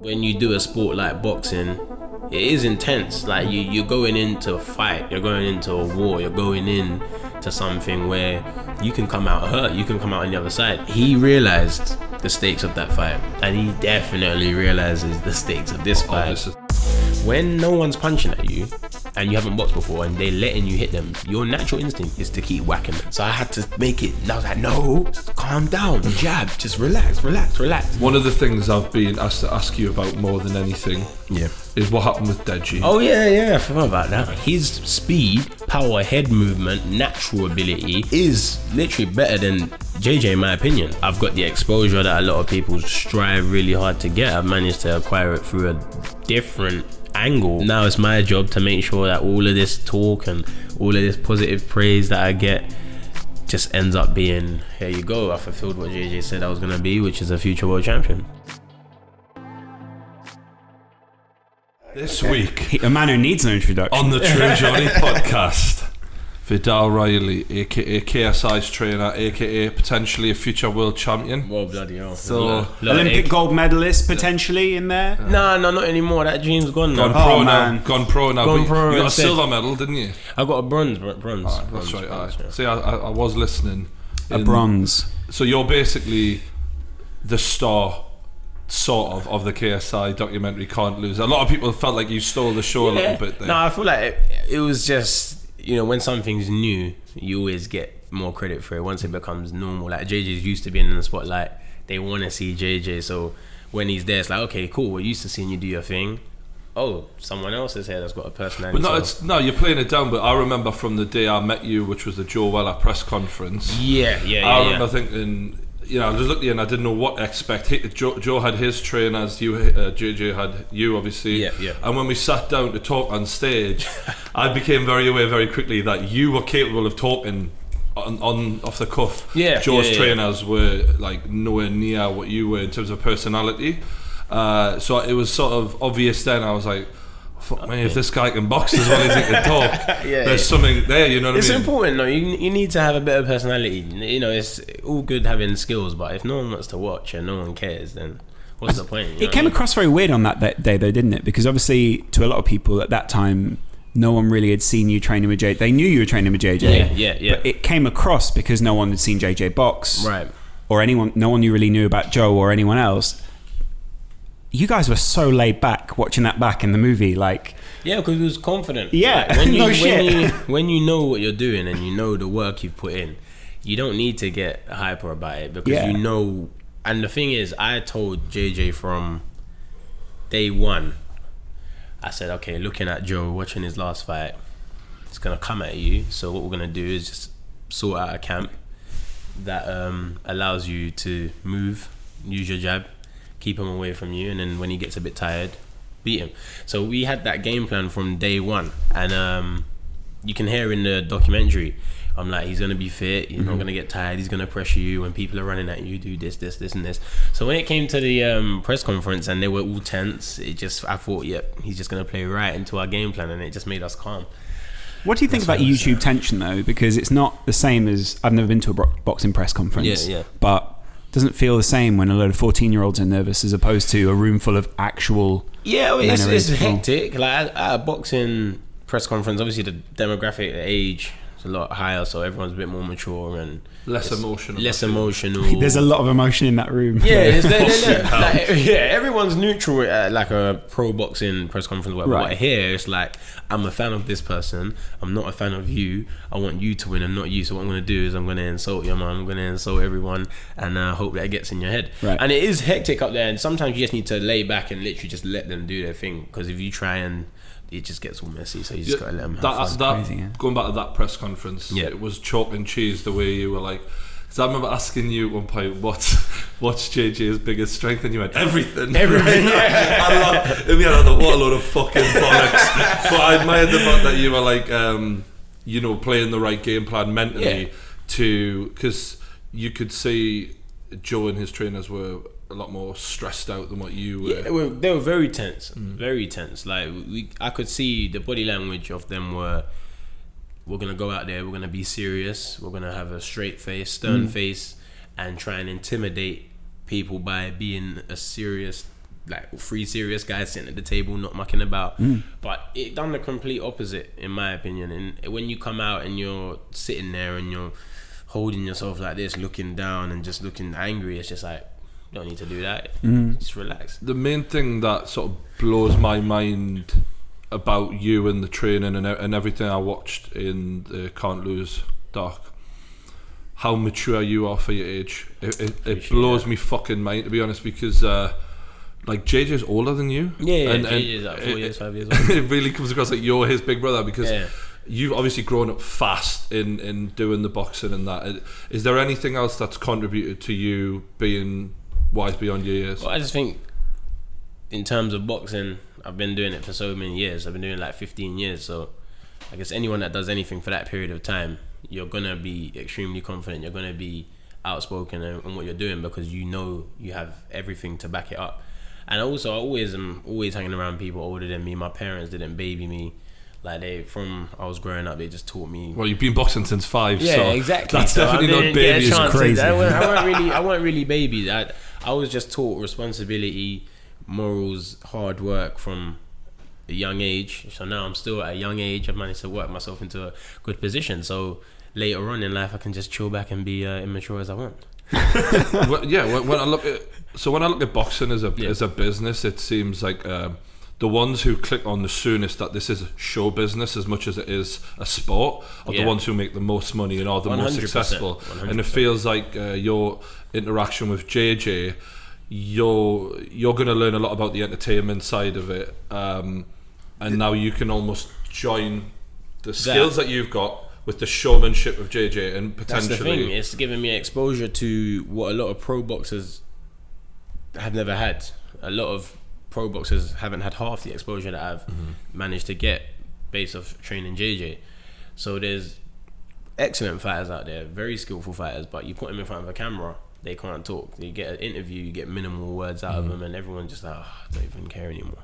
When you do a sport like boxing, it is intense. Like you're going into a fight, you're going into a war, you're going in to something where you can come out hurt, you can come out on the other side. He realized the stakes of that fight, and he definitely realizes the stakes of this fight. When no one's punching at you and you haven't boxed before and they're letting you hit them, your natural instinct is to keep whacking them. So I had to make it, and I was like, no, just calm down, jab, just relax. One of the things I've been asked to ask you about more than anything is what happened with Deji. Oh yeah, I forgot about that. His speed, power, head movement, natural ability is literally better than JJ in my opinion. I've got the exposure that a lot of people strive really hard to get. I've managed to acquire it through a different angle. Now it's my job to make sure that all of this talk and all of this positive praise that I get just ends up being, here you go, I fulfilled what JJ said I was going to be, which is a future world champion. This week, a man who needs no introduction. on the True Geordie podcast, Viddal Riley, aka KSI's trainer, aka potentially a future world champion. Whoa, bloody hell. So, Olympic gold medalist potentially in there? No, not anymore. That dream's gone now. Gone pro now. Gone pro you got a instead. silver medal, didn't you? I got a bronze. That's right. Yeah. See, I was listening. A bronze. So you're basically the star, sort of the KSI documentary Can't Lose. A lot of people felt like you stole the show a little bit there. No, I feel like it was just, when something's new, you always get more credit for it once it becomes normal. Like JJ's used to being in the spotlight. They want to see JJ, so when he's there, it's like, okay, cool, we're used to seeing you do your thing. Oh, someone else is here that's got a personality. But you're playing it down. But I remember from the day I met you, which was the Joe Weller press conference. Yeah. I remember thinking, I just looked at you and I didn't know what to expect. Joe had his trainers, JJ had you, obviously. Yeah. And when we sat down to talk on stage, I became very aware very quickly that you were capable of talking on off the cuff. Yeah. Joe's trainers were like nowhere near what you were in terms of personality. So it was sort of obvious then. I was like, fuck me, if this guy can box as well as he can talk, there's something there, you know what I mean? It's important, though. You need to have a bit of personality. It's all good having skills, but if no one wants to watch and no one cares, then what's the point? It came across very weird on that day, though, didn't it? Because obviously, to a lot of people at that time, no one really had seen you training with JJ. They knew you were training with JJ. Yeah. But it came across because no one had seen JJ box. Right. Or no one really knew about Joe or anyone else. You guys were so laid back watching that back in the movie, like... Yeah, because he was confident. Yeah, like shit. When you know what you're doing and you know the work you've put in, you don't need to get hyper about it because you know... And the thing is, I told JJ from day one, I said, okay, looking at Joe, watching his last fight, it's going to come at you. So what we're going to do is just sort out a camp that allows you to move, use your jab, keep him away from you, and then when he gets a bit tired, beat him. So we had that game plan from day one, and you can hear in the documentary, I'm like, he's gonna be fit, he's not gonna get tired, he's gonna pressure you when people are running at you, do this and this. So when it came to the press conference and they were all tense, I thought, he's just gonna play right into our game plan, and it just made us calm. What do you think about YouTube tension, though? Because it's not the same as... I've never been to a boxing press conference. Yeah. But doesn't feel the same when a load of 14-year-olds are nervous as opposed to a room full of actual... Yeah, it's hectic. Like at a boxing press conference, obviously the demographic, the age is a lot higher, so everyone's a bit more mature and less emotional. There's a lot of emotion in that room. Yeah, everyone's neutral at like a pro boxing press conference, whatever. Right. But here, it's like, I'm a fan of this person, I'm not a fan of you, I want you to win and not you. So what I'm going to do is I'm going to insult your mum, I'm going to insult everyone, and hope that it gets in your head. Right. And it is hectic up there, and sometimes you just need to lay back and literally just let them do their thing, because if you try and it just gets all messy, so you just gotta let them have fun. Crazy, yeah. Going back to that press conference, it was chalk and cheese the way you were like, because I remember asking you at one point, what's JJ's biggest strength, and you went, everything. Yeah. I thought, what a load of fucking bollocks. But I admired the fact that you were like, playing the right game plan mentally because you could see Joe and his trainers were a lot more stressed out than what you were. Yeah, they were very tense, very tense. Like I could see the body language of them we're gonna go out there, we're gonna be serious, we're gonna have a straight face, stern face, and try and intimidate people by being a serious like 3 serious guys sitting at the table not mucking about. But it done the complete opposite in my opinion. And when you come out and you're sitting there and you're holding yourself like this, looking down and just looking angry, it's just like, you don't need to do that. Just relax. The main thing that sort of blows my mind about you and the training and everything I watched in the Can't Lose doc, how mature you are for your age. It blows me fucking mind, to be honest, because like JJ's older than you. Yeah, and JJ's like 4 years, 5 years old. It really comes across like you're his big brother, because you've obviously grown up fast in doing the boxing and that. Is there anything else that's contributed to you being wise beyond your years? Well, I just think in terms of boxing, I've been doing it for so many years. I've been doing like 15 years, so I guess anyone that does anything for that period of time, you're gonna be extremely confident. You're gonna be outspoken in what you're doing, because you know you have everything to back it up. And also, I always hanging around people older than me. My parents didn't baby me. Like I was growing up, they just taught me. Well, you've been boxing since 5, yeah, so exactly. that's so definitely not baby. It's crazy. I weren't really babied. I was just taught responsibility, morals, hard work from a young age. So now I'm still at a young age. I've managed to work myself into a good position. So later on in life, I can just chill back and be immature as I want. When I look at boxing as a business, it seems like the ones who click on the soonest that this is show business as much as it is a sport are the ones who make the most money and are the most successful. 100%. And it feels like your interaction with JJ, you're going to learn a lot about the entertainment side of it, and now you can almost join the skills that you've got with the showmanship of JJ, and potentially that's the thing. It's giving me exposure to what a lot of pro boxers have never had. A lot of pro boxers haven't had half the exposure that I've managed to get based off training JJ. So there's excellent fighters out there, very skillful fighters, but you put them in front of a camera, they can't talk. You get an interview, you get minimal words out of them, and everyone's just like, I don't even care anymore.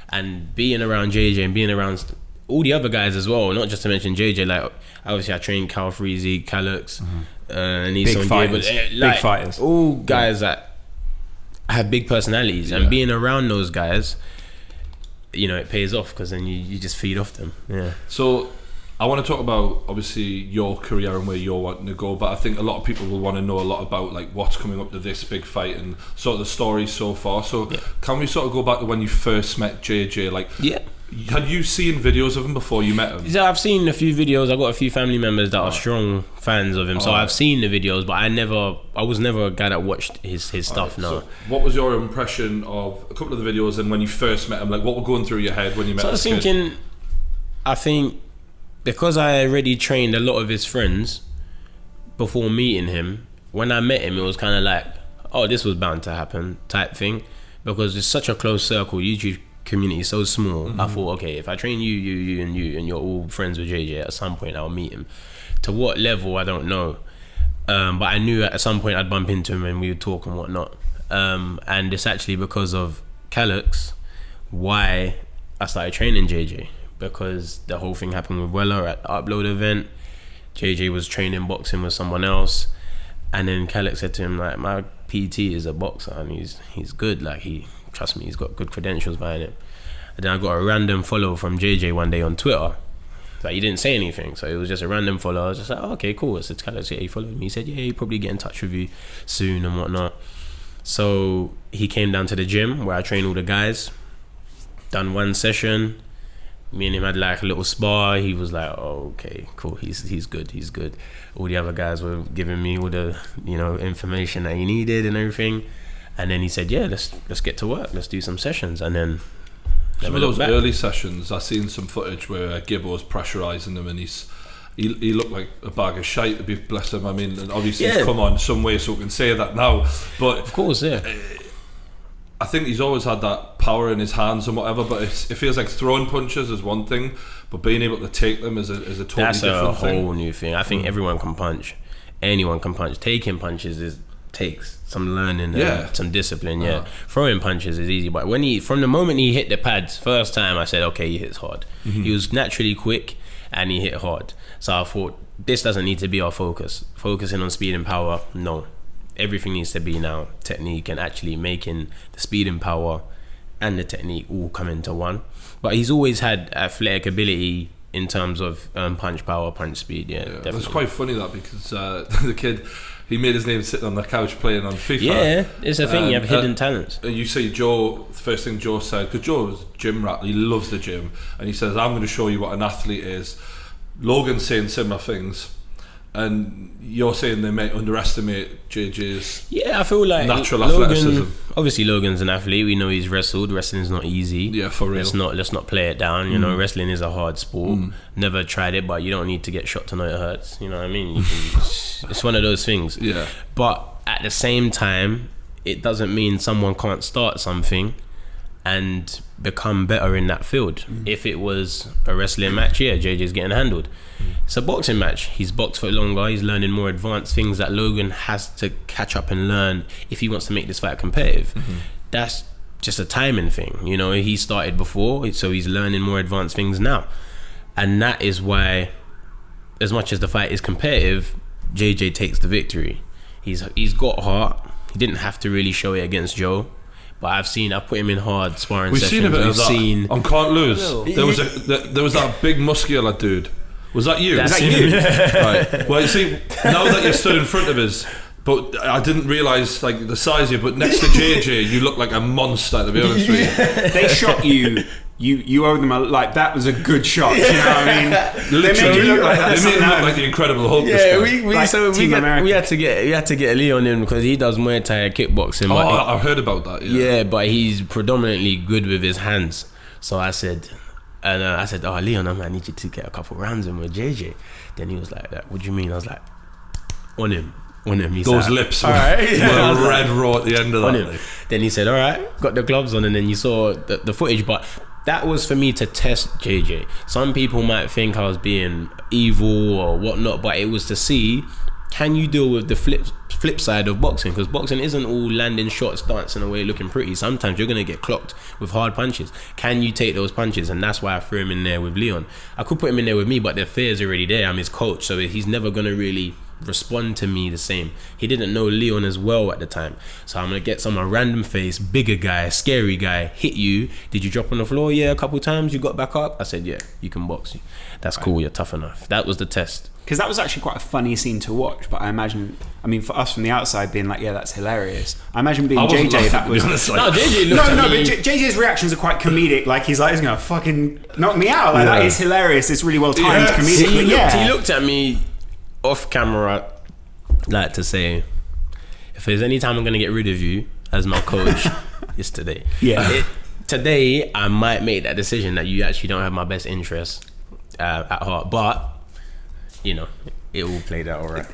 And being around JJ and being around all the other guys as well, not just to mention JJ, like obviously I trained Cal Freezy, Calux, and he's big fighters. Big fighters. All guys that have big personalities, and being around those guys, you know, it pays off, because then you just feed off them. So I want to talk about obviously your career and where you're wanting to go, but I think a lot of people will want to know a lot about like what's coming up to this big fight and sort of the story so far. So can we sort of go back to when you first met JJ? Like, had you seen videos of him before you met him? Yeah, I've seen a few videos. I've got a few family members that are strong fans of him, so I've seen the videos, but I was never a guy that watched his stuff. No. So what was your impression of a couple of the videos, and when you first met him, like what were going through your head when you met him? So I was thinking, I think because I already trained a lot of his friends before meeting him, when I met him, it was kind of like, oh, this was bound to happen type thing, because it's such a close circle. YouTube community is so small. I thought, okay, if I train you and you're all friends with JJ, at some point I'll meet him. To what level, I don't know, but I knew at some point I'd bump into him and we would talk and whatnot. And it's actually because of Calux why I started training JJ, because the whole thing happened with Weller at the Upload event. JJ was training boxing with someone else, and then Calux said to him, like, my PT is a boxer and he's good, like trust me, he's got good credentials behind him. And then I got a random follow from JJ one day on Twitter. Like, he didn't say anything, so it was just a random follow. I was just like, oh, okay, cool. It's Calux, he followed me. He said, yeah, he'll probably get in touch with you soon and whatnot. So he came down to the gym where I train all the guys, done one session. Me and him had like a little spar. He was like, oh, okay, cool, he's good. All the other guys were giving me all the, you know, information that he needed and everything. And then he said, yeah, let's get to work. Let's do some sessions. And then some of those early sessions, I seen some footage where Gibbo was pressurising him, and he looked like a bag of shite, to be bless him. I mean, and obviously he's come on some way, so we can say that now. But of course, I think he's always had that power in his hands and whatever. But it feels like throwing punches is one thing, but being able to take them is a totally different thing. That's a whole new thing. I think everyone can punch. Anyone can punch. Taking punches takes some learning and some discipline. Throwing punches is easy, but from the moment he hit the pads first time, I said, okay, he hits hard. He was naturally quick and he hit hard. So I thought, this doesn't need to be our focus. Focusing on speed and power, no. Everything needs to be now technique and actually making the speed and power and the technique all come into one. But he's always had athletic ability in terms of punch power, punch speed. Yeah, definitely. It's quite funny that because the kid, he made his name sitting on the couch playing on FIFA. Yeah, it's a thing. You have hidden talents. You see Joe, the first thing Joe said, because Joe was a gym rat, he loves the gym, and he says, I'm going to show you what an athlete is. Logan's saying similar things, and you're saying they may underestimate JJ's I feel like natural athleticism. Obviously Logan's an athlete. We know he's wrestled. Wrestling's not easy. Yeah, for real. Let's not play it down. You know, wrestling is a hard sport. Never tried it, but you don't need to get shot to know it hurts. You know what I mean? It's one of those things. Yeah. But at the same time, it doesn't mean someone can't start something and become better in that field. If it was a wrestling match, JJ's getting handled. It's a boxing match. He's boxed for longer. He's learning more advanced things that Logan has to catch up and learn if he wants to make this fight competitive. That's just a timing thing. You know, he started before, so he's learning more advanced things now. And that is why, as much as the fight is competitive, JJ takes the victory. He's got heart. He didn't have to really show it against Joe. But I put him in hard sparring sessions. We've seen a bit of that on Can't Lose. There was that big muscular dude. Was that you? That's you. Right. Well, you see, now that you're stood in front of us, but I didn't realise like the size of you. But next to JJ, you look like a monster. To be honest with you, they shot you. You owe them that was a good shot. You know what I mean? Literally, they made you look like the Incredible Hulk. Yeah, we had to get Lee on him because he does Muay Thai kickboxing. Oh, I've heard about that. Yeah, but he's predominantly good with his hands. So I said, oh Leon, I need you to get a couple rounds in with JJ. Then he was like, what do you mean? I was like, on him. He Those said, lips all were right. red raw at the end of that. Then he said, all right, got the gloves on, and then you saw the footage. But that was for me to test JJ. Some people might think I was being evil or whatnot, but it was to see, can you deal with the flip side of boxing? Because boxing isn't all landing shots, dancing away, looking pretty. Sometimes you're going to get clocked with hard punches. Can you take those punches? And that's why I threw him in there with Leon. I could put him in there with me, but the fear's already there. I'm his coach, so he's never going to really respond to me the same. He didn't know Leon as well at the time, so I'm gonna get someone random face, bigger guy, scary guy, hit you. Did you drop on the floor? Yeah, a couple times. You got back up? I said, yeah, you can box. That's cool, you're tough enough. That was the test. Because that was actually quite a funny scene to watch, but I mean for us from the outside being like, yeah, that's hilarious. I imagine being JJ, that was JJ but JJ's reactions are quite comedic. Like he's gonna fucking knock me out. Like that is hilarious. It's really well timed comedically. He looked at me off camera like to say, if there's any time I'm gonna get rid of you as my coach, it's today. Today I might make that decision that you actually don't have my best interests at heart, but you know, it all played out all right.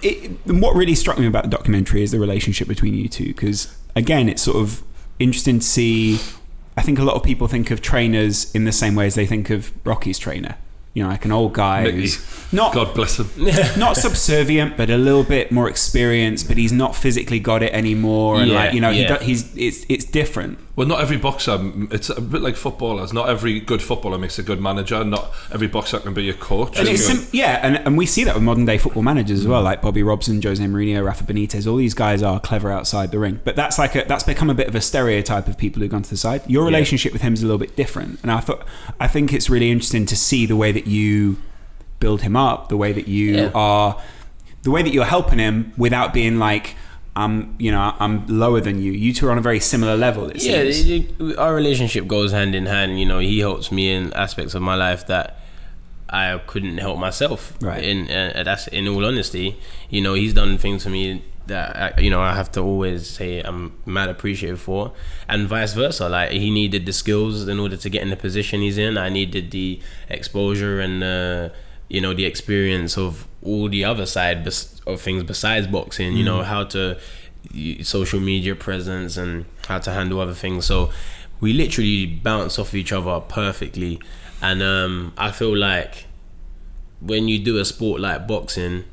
What really struck me about the documentary is the relationship between you two, because again, it's sort of interesting to see. I think a lot of people think of trainers in the same way as they think of Rocky's trainer. You know, like an old guy who's not, God bless him, not subservient, but a little bit more experienced, but he's not physically got it anymore. And it's different. Well, not every boxer, it's a bit like footballers. Not every good footballer makes a good manager. Not every boxer can be a coach. And we see that with modern day football managers as well, like Bobby Robson, Jose Mourinho, Rafa Benitez. All these guys are clever outside the ring, but that's become a bit of a stereotype of people who've gone to the side. Your relationship with him is a little bit different, and I think it's really interesting to see the way that you build him up, the way that you are, the way that you're helping him without being like, I'm lower than you. You two are on a very similar level, it seems. Our relationship goes hand in hand. You know, he helps me in aspects of my life that I couldn't help myself. Right. That's in all honesty. You know, he's done things for me that I have to always say I'm mad appreciative for, and vice versa. Like, he needed the skills in order to get in the position he's in. I needed the exposure and the experience of all the other side of things besides boxing. You know, how to social media presence and how to handle other things. So we literally bounce off each other perfectly. And I feel like when you do a sport like boxing,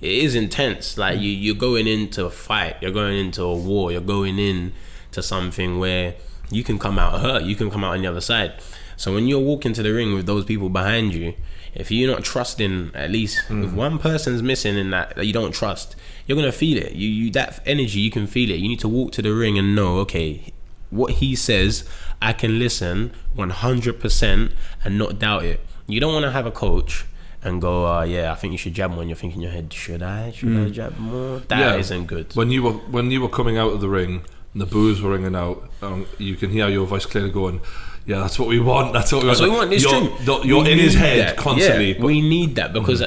it is intense. Like you're going into a fight, you're going into a war, you're going into something where you can come out hurt, you can come out on the other side. So when you're walking to the ring with those people behind you, if you're not trusting, at least if one person's missing in that you don't trust, you're gonna feel it. You that energy, you can feel it. You need to walk to the ring and know, okay, what he says, I can listen 100% and not doubt it. You don't want to have a coach and go, I think you should jab more, and you're thinking in your head, should I jab more? That isn't good. When you were coming out of the ring and the boos were ringing out, you can hear your voice clearly going, yeah, that's what we want. That's what we want. It's true. You're in his head constantly. Yeah, we need that because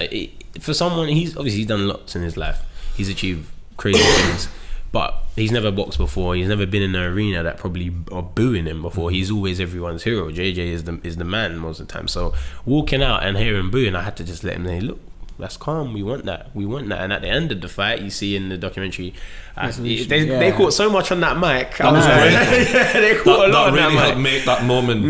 for someone, he's done lots in his life. He's achieved crazy things, but he's never boxed before. He's never been in an arena that probably are booing him before. He's always everyone's hero. JJ is the man most of the time. So walking out and hearing booing, I had to just let him know, look, that's calm. We want that. And at the end of the fight, you see in the documentary, they caught so much on that mic. That was great. They caught a lot on really that helped mic. make that moment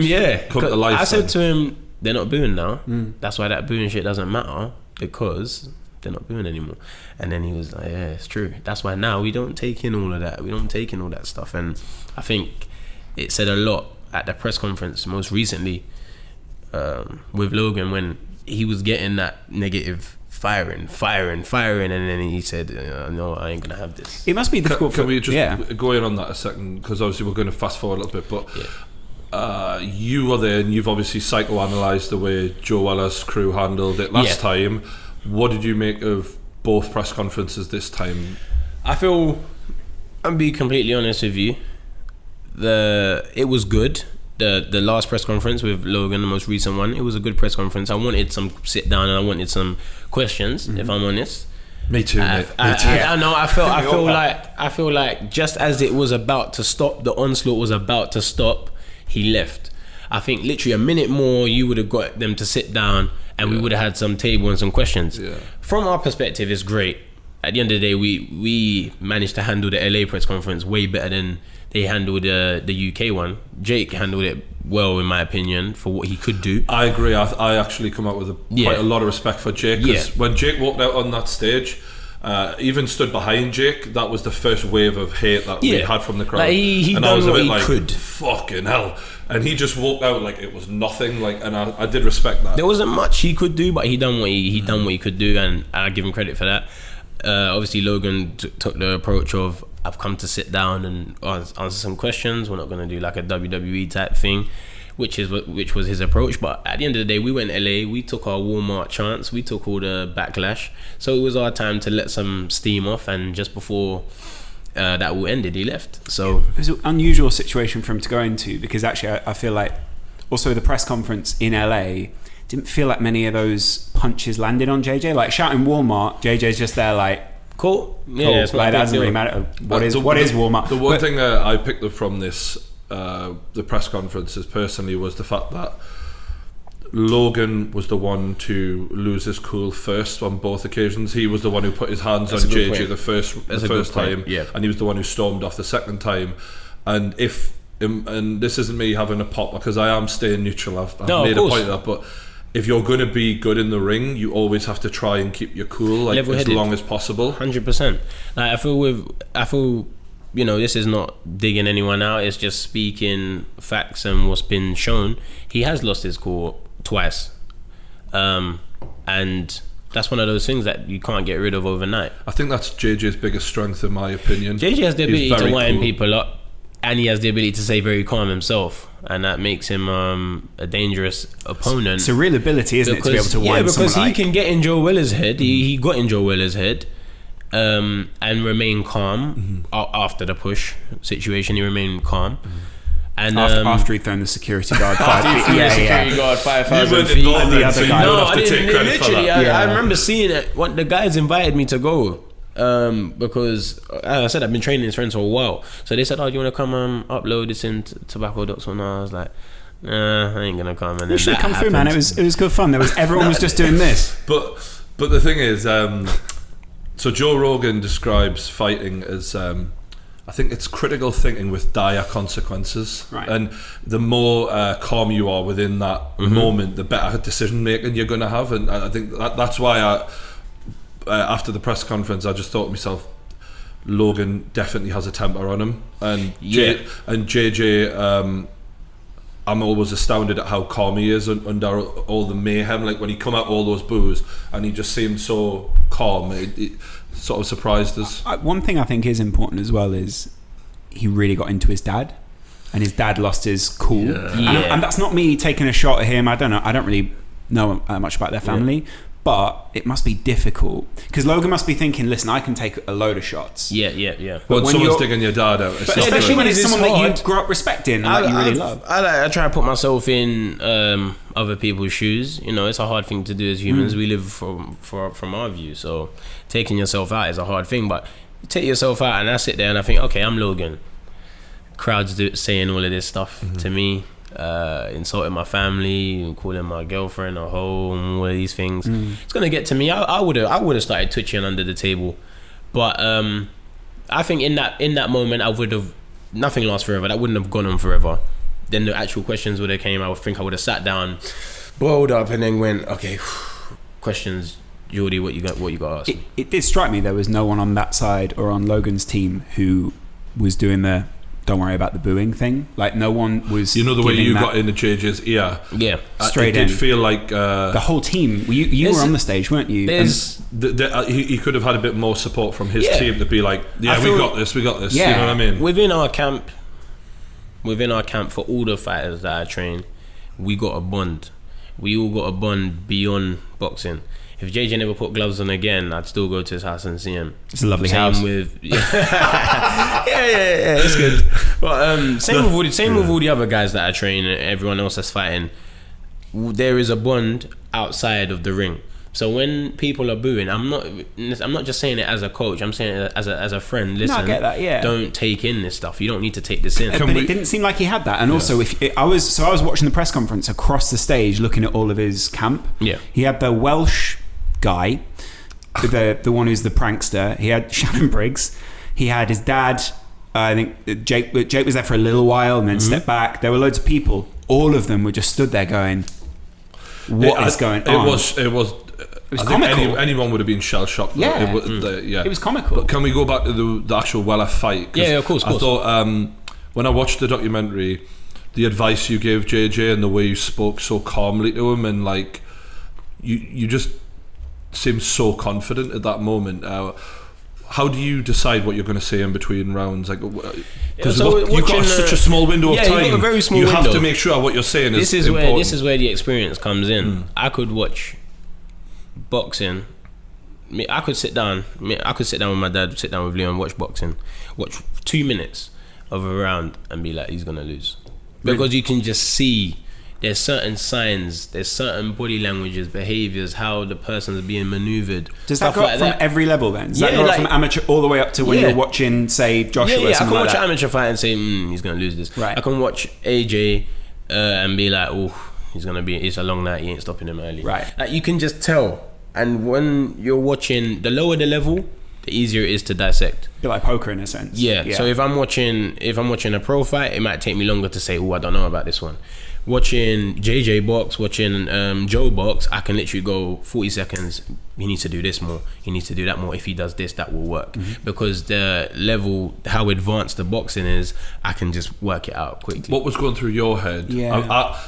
come to life. I said to him, they're not booing now. That's why that booing shit doesn't matter, because they're not booing anymore. And then he was like, yeah, it's true. That's why now we don't take in all of that. We don't take in all that stuff. And I think it said a lot at the press conference most recently with Logan, when he was getting that negative firing, and then he said, no, I ain't gonna have this. It must be difficult. Can we just go in on that a second, because obviously we're going to fast forward a little bit, but you were there and you've obviously psychoanalyzed the way Joe Weller's crew handled it last time. What did you make of both press conferences this time? I feel, I'll be completely honest with you, it was good. The last press conference with Logan, the most recent one, it was a good press conference. I wanted some sit down and I wanted some questions, if I'm honest. Me too, mate. I know. I feel like just as it was about to stop, the onslaught was about to stop, he left. I think literally a minute more, you would have got them to sit down and we would have had some table and some questions. From our perspective, it's great. At the end of the day, we managed to handle the LA press conference way better than they handled the UK one. Jake handled it well, in my opinion, for what he could do. I agree. I actually come out with quite a lot of respect for Jake, because when Jake walked out on that stage, even stood behind Jake, that was the first wave of hate that we had from the crowd. Like he and done I was a what bit he like, could. Fucking hell. And he just walked out like it was nothing. Like, and I did respect that. There wasn't much he could do, but he done what he could do, and I give him credit for that. Obviously Logan took the approach of, I've come to sit down and answer some questions. We're not going to do like a WWE type thing, which was his approach. But at the end of the day, we went LA, we took our Walmart chance, we took all the backlash, so it was our time to let some steam off. And just before that all ended, he left. So it was an unusual situation for him to go into, because actually I feel like also the press conference in LA didn't feel like many of those punches landed on JJ. Like shouting Walmart, JJ's just there like, cool. Yeah, it's like, that doesn't really matter. What is Walmart? The one thing I picked up from this, the press conferences personally, was the fact that Logan was the one to lose his cool first on both occasions. He was the one who put his hands on JJ the first time, and he was the one who stormed off the second time. And and this isn't me having a pop, because I am staying neutral. I've made a point of that, but if you're going to be good in the ring, you always have to try and keep your cool, like as long as possible. 100%. Like I feel, you know, this is not digging anyone out. It's just speaking facts and what's been shown. He has lost his cool twice, and that's one of those things that you can't get rid of overnight. I think that's JJ's biggest strength, in my opinion. JJ has the ability to wind people up, and he has the ability to stay very calm himself, and that makes him a dangerous opponent. It's a real ability, isn't it, to be able to wind someone because he can get in Joe Weller's head. He got in Joe Weller's head, and remain calm after the push situation. He remained calm. And after he'd thrown the security guard 5 feet. Security guard 5,000 feet. I remember seeing it. What the guys invited me to go, because as I said, I've been training his friends for a while. So they said, "Oh, do you want to come upload this in Tobacco Docs?" And I was like, I ain't gonna come. And you should come through, man. It was good fun. Everyone was just doing this. But the thing is, so Joe Rogan describes fighting as, I think it's critical thinking with dire consequences. Right. And the more calm you are within that moment, the better decision making you're going to have. And I think that's why after the press conference, I just thought to myself, Logan definitely has a temper on him. And JJ, I'm always astounded at how calm he is under all the mayhem. Like when he come out all those boos and he just seemed so calm, it sort of surprised us. One thing I think is important as well is he really got into his dad. and his dad lost his cool. Yeah. And that's not me taking a shot at him. I don't know. I don't really know much about their family. Yeah. But it must be difficult because Logan must be thinking, listen, I can take a load of shots. Yeah. But when someone's digging your dad out, but especially when it's someone that you grew up respecting and that you really love. I try to put myself in other people's shoes. You know, it's a hard thing to do as humans. We live from our view, so taking yourself out is a hard thing. But you take yourself out, and I sit there and I think, okay, I'm Logan. Crowds saying all of this stuff to me. Insulting my family, calling my girlfriend a hoe, and all of these things. It's gonna get to me. I would have started twitching under the table, but I think in that moment I would have. Nothing lasts forever. That wouldn't have gone on forever. Then the actual questions would have came. I would have sat down, boiled up, and then went, okay, questions. Geordie, what you got to ask me? It did strike me there was no one on that side or on Logan's team who was doing the don't worry about the booing thing. Like no one was. You know the way you got into JJ's ear. Yeah, straight in. It did feel like the whole team. You were on the stage, weren't you? He could have had a bit more support from his team to be like, yeah, we got this. Yeah. You know what I mean? Within our camp, for all the fighters that I train, we got a bond. We all got a bond beyond boxing. If JJ never put gloves on again, I'd still go to his house and see him. It's a lovely house. Yeah, it's good. But same with all the other guys that I train and everyone else that's fighting. There is a bond outside of the ring. So when people are booing, I'm not just saying it as a coach. I'm saying it as a friend. Listen, no, I get that, yeah. Don't take in this stuff. You don't need to take this in. But it didn't seem like he had that. And also, I was watching the press conference across the stage, looking at all of his camp. Yeah, he had the Welsh guy, the one who's the prankster. He had Shannon Briggs. He had his dad. I think Jake was there for a little while and then stepped back. There were loads of people. All of them were just stood there going, "What is going on?" It was comical. Anyone would have been shell shocked. Yeah, it was comical. But can we go back to the actual Weller fight? Yeah, of course. I thought when I watched the documentary, the advice you gave JJ and the way you spoke so calmly to him, and like you just seemed so confident at that moment. How do you decide what you're going to say in between rounds? Like, because you've got such a small window of time. You've got a very small window. You have to make sure what you're saying is important. This is where the experience comes in. I could watch boxing. I could sit down with my dad, sit down with Leon, watch boxing, watch 2 minutes of a round, and be like, he's going to lose, because you can just see. There's certain signs, there's certain body languages, behaviours, how the person's being manoeuvred. Does that go up from every level then? Does that go up from amateur all the way up to when you're watching, say, Joshua or something like that? I can watch an amateur fight and say, he's going to lose this. Right. I can watch AJ and be like, oh, it's a long night, he ain't stopping him early. Right. Like, you can just tell. And when you're watching, the lower the level, the easier it is to dissect. You're like poker in a sense. Yeah. So if I'm watching a pro fight, it might take me longer to say, I don't know about this one. Watching JJ box, watching Joe box, I can literally go 40 seconds. He needs to do this more. He needs to do that more. If he does this, that will work. Because the level, how advanced the boxing is, I can just work it out quickly. What was going through your head? Yeah.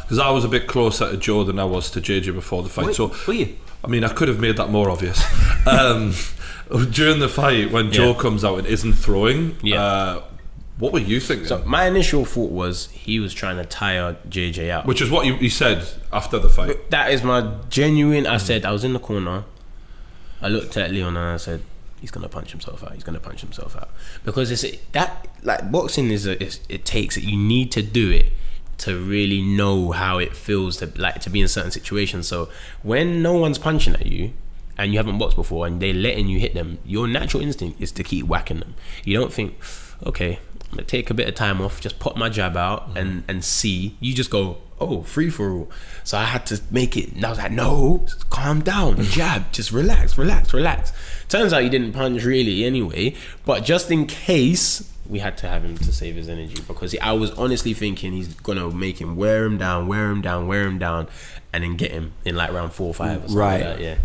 Because I was a bit closer to Joe than I was to JJ before the fight. Were you? I mean, I could have made that more obvious. During the fight, when Joe comes out and isn't throwing, what were you thinking? So my initial thought was he was trying to tire JJ out, which is what you said after the fight. But that is my genuine. I said, I was in the corner. I looked at Leon and I said, he's gonna punch himself out. He's gonna punch himself out, because it's that, like, boxing is it takes it. You need to do it to really know how it feels to be in certain situations. So when no one's punching at you and you haven't boxed before and they're letting you hit them, your natural instinct is to keep whacking them. You don't think, okay, I'm gonna take a bit of time off, just pop my jab out and see. You just go, free for all. So I had to make it, and I was like, no, calm down, jab, just relax. Turns out he didn't punch really anyway, but just in case, we had to have him to save his energy, because I was honestly thinking he's gonna make him wear him down, and then get him in like round 4 or 5 or something like that. Yeah.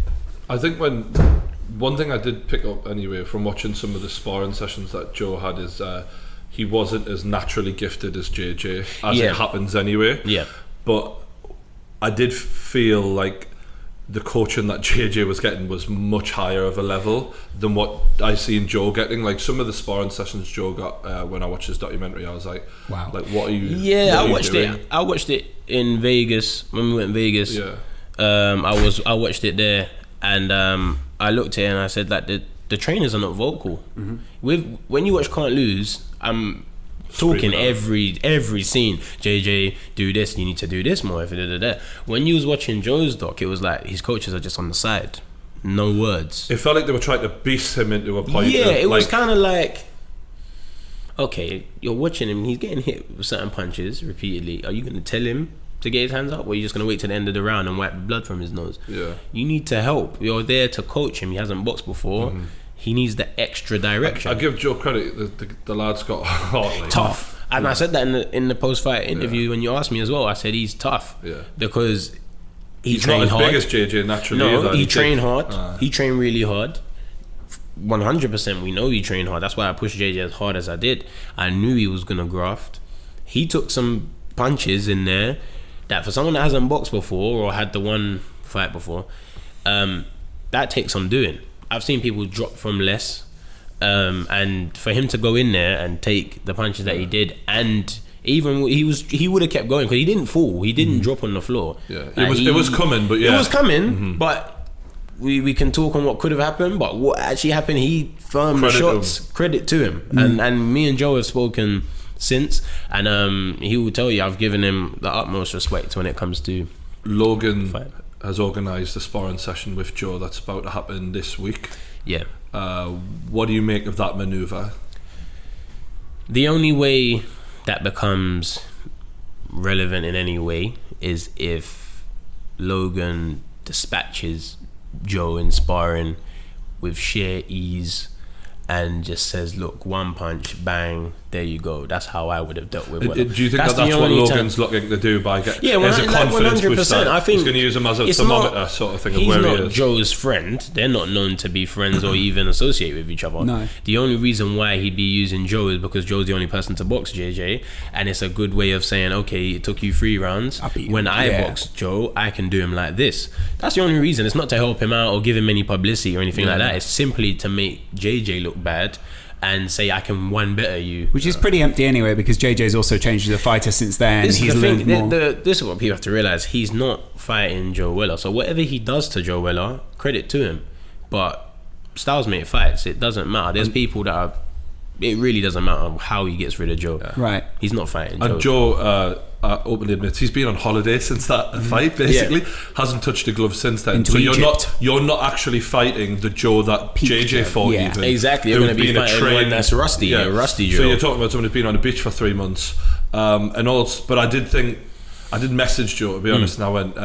I think one thing I did pick up anyway from watching some of the sparring sessions that Joe had is he wasn't as naturally gifted as JJ, as it happens anyway. Yeah. But I did feel like the coaching that JJ was getting was much higher of a level than what I seen Joe getting. Like some of the sparring sessions Joe got when I watched his documentary, I was like, wow, like what are you? Yeah, I watched it. I watched it in Vegas when we went to Vegas. Yeah. I watched it there, and I looked at it and I said that the trainers are not vocal. When you watch Can't Lose, I'm talking every scene. JJ, do this. You need to do this more. When you was watching Joe's doc, it was like his coaches are just on the side, no words. It felt like they were trying to beast him into a point. Yeah, it was kind of like, okay, you're watching him. He's getting hit with certain punches repeatedly. Are you going to tell him to get his hands up, or are you just going to wait till the end of the round and wipe the blood from his nose? Yeah, you need to help. You're there to coach him. He hasn't boxed before. He needs the extra direction. I give Joe credit. The lad's got heart. Like, tough. And I said that in the post-fight interview when you asked me as well. I said he's tough. Yeah. Because he's trained not as hard. big as JJ naturally. No, he trained hard. He trained really hard. 100% we know he trained hard. That's why I pushed JJ as hard as I did. I knew he was going to graft. He took some punches in there that for someone that hasn't boxed before or had the one fight before, that takes some doing. I've seen people drop from less, and for him to go in there and take the punches that he did, and even he would have kept going because he didn't fall, he didn't drop on the floor. Yeah, it was coming, but yeah, it was coming, but we can talk on what could have happened, but what actually happened, he firmed the shots. Credit to him, and me and Joe have spoken since, and he will tell you I've given him the utmost respect when it comes to Logan. Fight. Has organised a sparring session with Joe that's about to happen this week. Yeah. What do you make of that manoeuvre? The only way that becomes relevant in any way is if Logan dispatches Joe in sparring with sheer ease and just says, look, one punch, bang, there you go. That's how I would have dealt with it. Do you think that's what Logan's looking to do by getting as a confidence 100%. booster? I think he's going to use him as a thermometer sort of thing of where he is. He's not Joe's friend. They're not known to be friends or even associate with each other. No. The only reason why he'd be using Joe is because Joe's the only person to box JJ, and it's a good way of saying, okay, it took you 3 rounds. When I box Joe, I can do him like this. That's the only reason. It's not to help him out or give him any publicity or anything like that. It's simply to make JJ look bad and say I can one better you, which is pretty empty anyway, because JJ's also changed as a fighter since then. This he's learned more. This is what people have to realize. He's not fighting Joe Weller, so whatever he does to Joe Weller, credit to him. But styles make fights. It doesn't matter. There's people that are. It really doesn't matter how he gets rid of Joe. Right. He's not fighting And Joe openly admits he's been on holiday since that fight. Basically, hasn't touched a glove since then. Into Egypt. you're not actually fighting the Joe that JJ fought. Yeah. Even exactly. You're going to be fighting one that's rusty. Yeah. Rusty Joe. So you're talking about someone who's been on a beach for 3 months, and also. But I did message Joe, to be honest, and I went.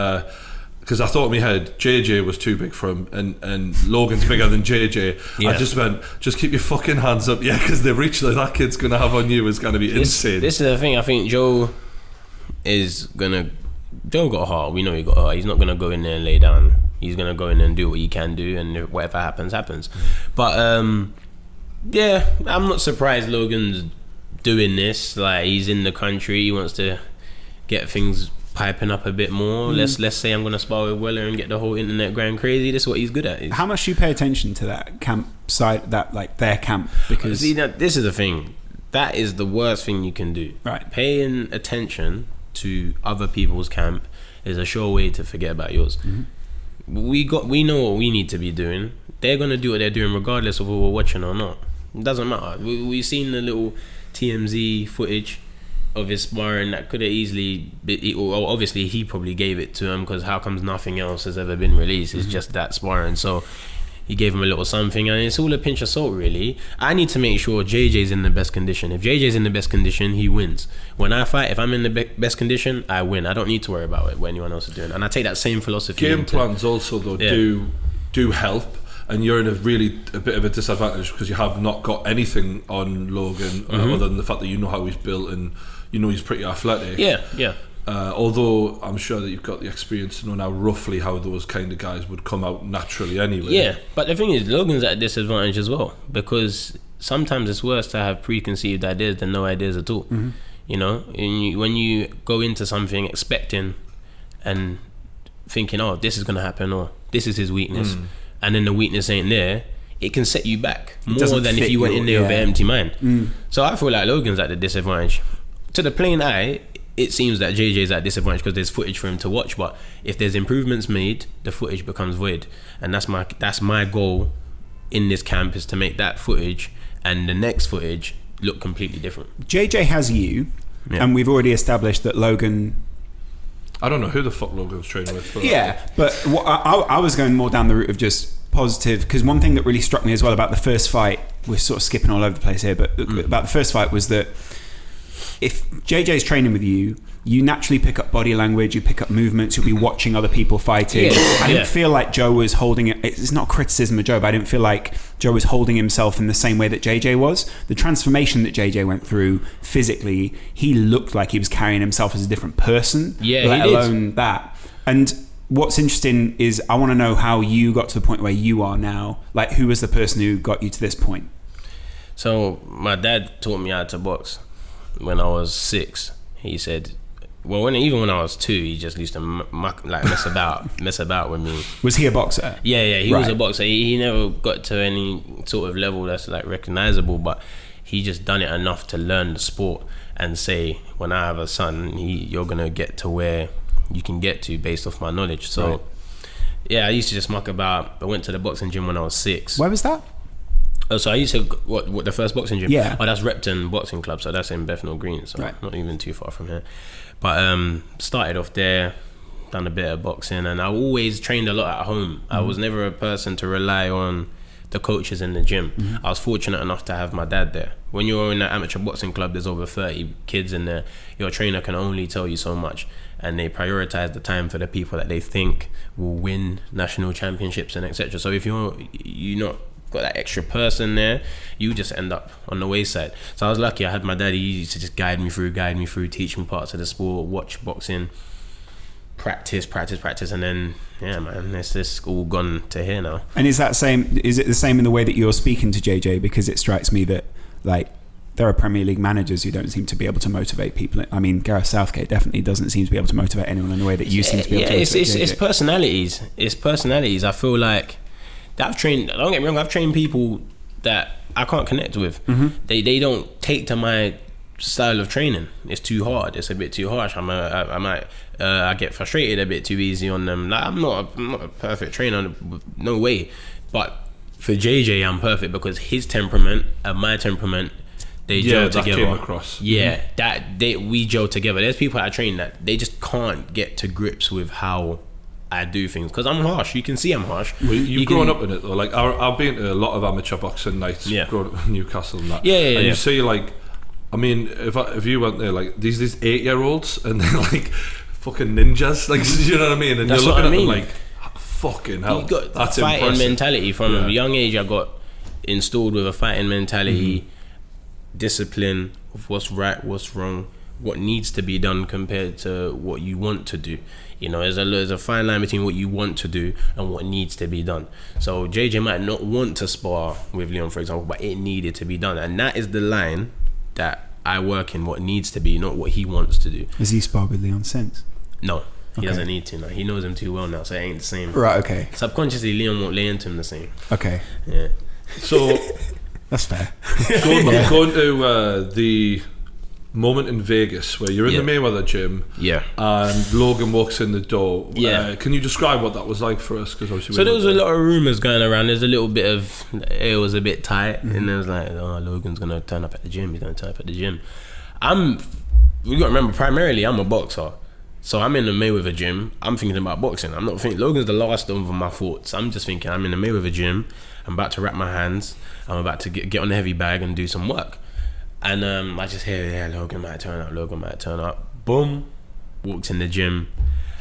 Because I thought in my head JJ was too big for him, and Logan's bigger than JJ. I just went, just keep your fucking hands up, because the reach that kid's gonna have on you is gonna be insane. This is the thing. I think Joe got heart. We know he got heart. He's not gonna go in there and lay down. He's gonna go in there and do what he can do, and whatever happens, happens. But I'm not surprised Logan's doing this. Like, he's in the country, he wants to get things piping up a bit more. Let's say I'm gonna spar with Weller and get the whole internet going crazy. This is what he's good at. How much do you pay attention to that camp side, that like their camp? Because see, this is the thing. That is the worst thing you can do. Right. Paying attention to other people's camp is a sure way to forget about yours. We know what we need to be doing. They're gonna do what they're doing regardless of whether we're watching or not. It doesn't matter. We've seen the little TMZ footage of his sparring that could have easily obviously he probably gave it to him, because how comes nothing else has ever been released? It's just that sparring. So he gave him a little something, and it's all a pinch of salt, really. I need to make sure JJ's in the best condition. If JJ's in the best condition, he wins. When I fight, if I'm in the best condition, I win. I don't need to worry about what anyone else is doing, and I take that same philosophy. Game plans also though do help, and you're in a bit of a disadvantage because you have not got anything on Logan other than the fact that you know how he's built and you know he's pretty athletic. Yeah. Although I'm sure that you've got the experience to know now roughly how those kind of guys would come out naturally anyway. Yeah, but the thing is, Logan's at a disadvantage as well, because sometimes it's worse to have preconceived ideas than no ideas at all. You know, when you go into something expecting and thinking, oh, this is gonna happen, or this is his weakness, and then the weakness ain't there, it can set you back more than if you went in there with an empty mind. So I feel like Logan's at the disadvantage. To the plain eye, it seems that JJ's at disadvantage because there's footage for him to watch, but if there's improvements made, the footage becomes void, and that's my goal in this camp, is to make that footage and the next footage look completely different. JJ has you, and we've already established that Logan... I don't know who the fuck Logan's training with. But what I was going more down the route of just positive, because one thing that really struck me as well about the first fight, we're sort of skipping all over the place here, but about the first fight was that if JJ's training with you, you naturally pick up body language, you pick up movements, you'll be watching other people fighting. I didn't feel like Joe was holding it. It's not criticism of Joe, but I didn't feel like Joe was holding himself in the same way that JJ was. The transformation that JJ went through physically, he looked like he was carrying himself as a different person, let alone that. And what's interesting is I want to know how you got to the point where you are now. Like, who was the person who got you to this point? So my dad taught me how to box when I was 6. He said, well, even when I was 2, he just used to mess about with me. Was he a boxer? Yeah, he was a boxer. He never got to any sort of level that's like recognizable, but he just done it enough to learn the sport and say, when I have a son, you're gonna get to where you can get to based off my knowledge. So I used to just muck about. I went to the boxing gym when I was 6. Where was that? Oh, so I used to what the first boxing gym? Yeah. Oh, that's Repton Boxing Club. So that's in Bethnal Green. So not even too far from here. But started off there, done a bit of boxing, and I always trained a lot at home. I was never a person to rely on the coaches in the gym. I was fortunate enough to have my dad there. When you're in an amateur boxing club, there's over 30 kids in there. Your trainer can only tell you so much, and they prioritize the time for the people that they think will win national championships and etc. So if you're not got that extra person there, you just end up on the wayside. So I was lucky I had my dad. He used to just guide me through, teach me parts of the sport, watch boxing, practice, and then it's just all gone to here now. And is it the same in the way that you're speaking to JJ? Because it strikes me that like there are Premier League managers who don't seem to be able to motivate people. I mean, Gareth Southgate definitely doesn't seem to be able to motivate anyone in the way that you seem to be able to motivate JJ. It's personalities. I feel like I've trained, don't get me wrong, I've trained people that I can't connect with. They don't take to my style of training. It's too hard. It's a bit too harsh. I get frustrated a bit too easy on them. Like, I'm not a perfect trainer, no way. But for JJ, I'm perfect because his temperament and my temperament, they gel together. Came across. Yeah, we gel together. There's people I train that they just can't get to grips with how I do things because I'm harsh. You can see I'm harsh. Well, you've grown up in it though. Like I've been to a lot of amateur boxing nights. Growing up in Newcastle and that. And you see, like, I mean, if you went there, like these 8-year-olds and they're like fucking ninjas, like, you know what I mean? And you're looking at them like, fucking hell. You got that's fighting impressive mentality from a young age. I got installed with a fighting mentality, discipline of what's right, what's wrong, what needs to be done compared to what you want to do. You know, there's a fine line between what you want to do and what needs to be done. So JJ might not want to spar with Leon, for example, but it needed to be done. And that is the line that I work in, what needs to be, not what he wants to do. Has he sparred with Leon since? No, he doesn't need to now. He knows him too well now, so it ain't the same. Right, okay. Subconsciously, Leon won't lay into him the same. Okay. Yeah. So that's fair. Going to the moment in Vegas where you're in the Mayweather gym, and Logan walks in the door. Can you describe what that was like for us? Because obviously, so there was a lot of rumors going around. There's a little bit of it was a bit tight, and it was like, oh, Logan's gonna turn up at the gym. He's gonna turn up at the gym. You got to remember, primarily I'm a boxer, so I'm in the Mayweather gym. I'm thinking about boxing. I'm not thinking Logan's the last of my thoughts. I'm just thinking I'm in the Mayweather gym. I'm about to wrap my hands. I'm about to get on the heavy bag and do some work. And I just hear, Logan might turn up. Boom, walks in the gym.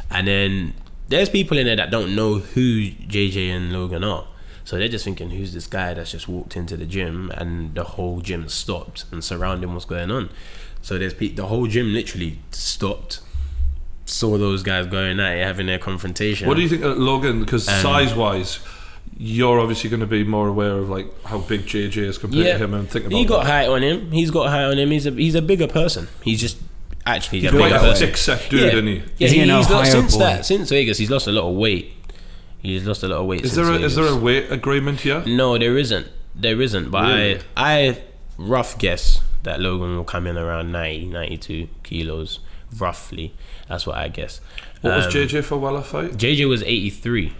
And then there's people in there that don't know who JJ and Logan are. So they're just thinking, who's this guy that's just walked into the gym? And the whole gym stopped and surrounding what's going on. So the whole gym literally stopped, saw those guys going at it, having their confrontation. What do you think of Logan? Because size-wise, you're obviously going to be more aware of like how big JJ is compared to him, and think about. He's got height on him. He's a bigger person. He's just actually He's quite a thick set dude, isn't he? Yeah, Is he an he's Ohio since Vegas, he's lost a lot of weight. He's lost a lot of weight. Is there a weight agreement here? No, there isn't. But Really? I rough guess that Logan will come in around 90, 92 kilos, roughly. That's what I guess. What was JJ for Weller fight? JJ was 83,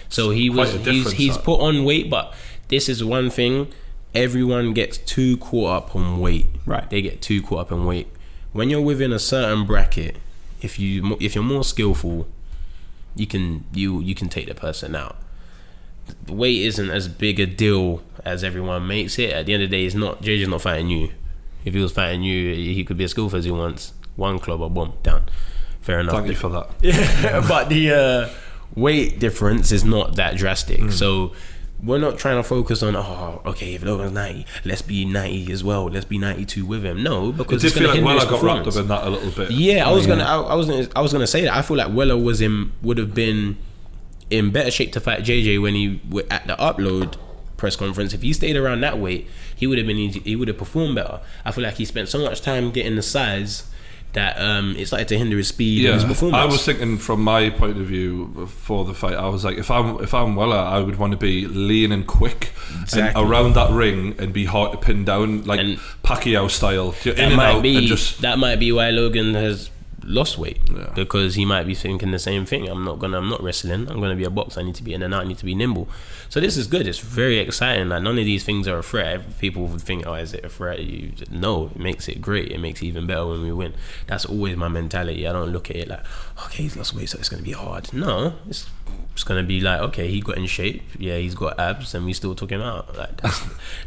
so he's put on weight. But this is one thing: everyone gets too caught up on weight. Right. They get too caught up in weight. When you're within a certain bracket, if you're more skillful, you can take the person out. Weight isn't as big a deal as everyone makes it. At the end of the day, JJ's not fighting you. If he was fighting you, he could be as skillful as he wants. One club or boom, down. Fair enough. Thank you for that. Yeah, but the weight difference is not that drastic. So we're not trying to focus on, okay, if Logan's 90, let's be 90 as well. Let's be 92 with him. No, because It did feel like Weller got wrapped performance. up in that a little bit. Yeah, I was gonna say that. I feel like Weller would have been in better shape to fight JJ when he at the Upload press conference. If he stayed around that weight, he would have performed better. I feel like he spent so much time getting the size that it started to hinder his speed and his performance. I was thinking from my point of view for the fight, I was like, if I'm Weller, I would want to be lean and quick and around that ring and be hard to pin down, like Pacquiao style. That might be why Logan has lost weight, because he might be thinking the same thing. I'm not wrestling. I'm gonna be a boxer. I need to be in and out. I need to be nimble. So this is good. It's very exciting. Like, none of these things are a threat. People would think, is it a threat? No, it makes it great. It makes it even better when we win. That's always my mentality. I don't look at it like, okay, he's lost weight, so it's gonna be hard. No, it's gonna be like, okay, he got in shape. Yeah, he's got abs, and we still took him out. Like,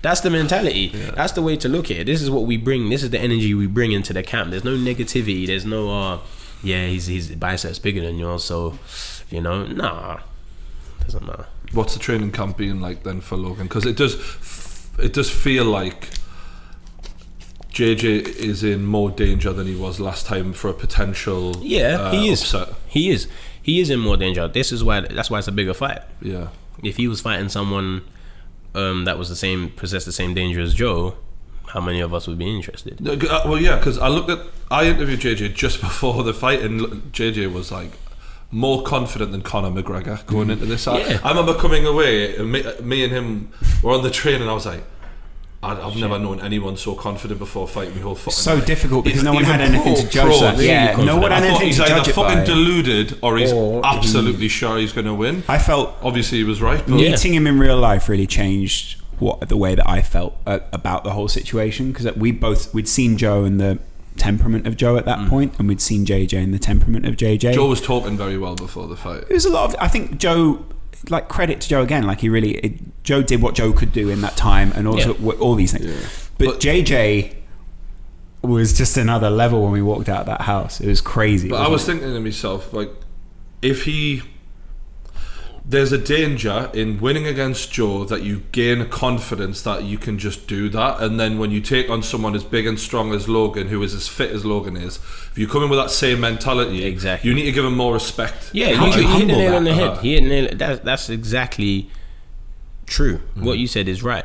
that's the mentality. That's the way to look at it. This is what we bring. This is the energy we bring into the camp. There's no negativity. There's no his biceps bigger than yours, so nah, doesn't matter. What's the training camp being like then for Logan? Because it does feel like JJ is in more danger than he was last time for a potential he is upset. He is in more danger. That's why it's a bigger fight. Yeah, if he was fighting someone that was possessed the same danger as Joe, how many of us would be interested? Well, yeah, because I interviewed JJ just before the fight, and JJ was like more confident than Conor McGregor going into this. I remember coming away, and me and him were on the train, and I was like, I've never known anyone so confident before fighting me whole fucking so life. difficult because no one had anything to judge that. Really No one had anything he's to either judge it fucking by. deluded or he's absolutely sure he's going to win. I felt Obviously he was right, but meeting him in real life really changed the way that I felt about the whole situation, because we'd seen Joe and the temperament of Joe at that point, and we'd seen JJ and the temperament of JJ. Joe was talking very well before the fight. It was a lot of, I think Joe, like, credit to Joe again, like Joe did what Joe could do in that time, and also all these things. Yeah. But JJ was just another level when we walked out of that house. It was crazy. But I was thinking to myself, like, there's a danger in winning against Joe that you gain a confidence that you can just do that, and then when you take on someone as big and strong as Logan, who is as fit as Logan is, if you come in with that same mentality, you need to give him more respect. Yeah, you hit the nail on the head. He hit the nail. That's exactly true. What you said is right.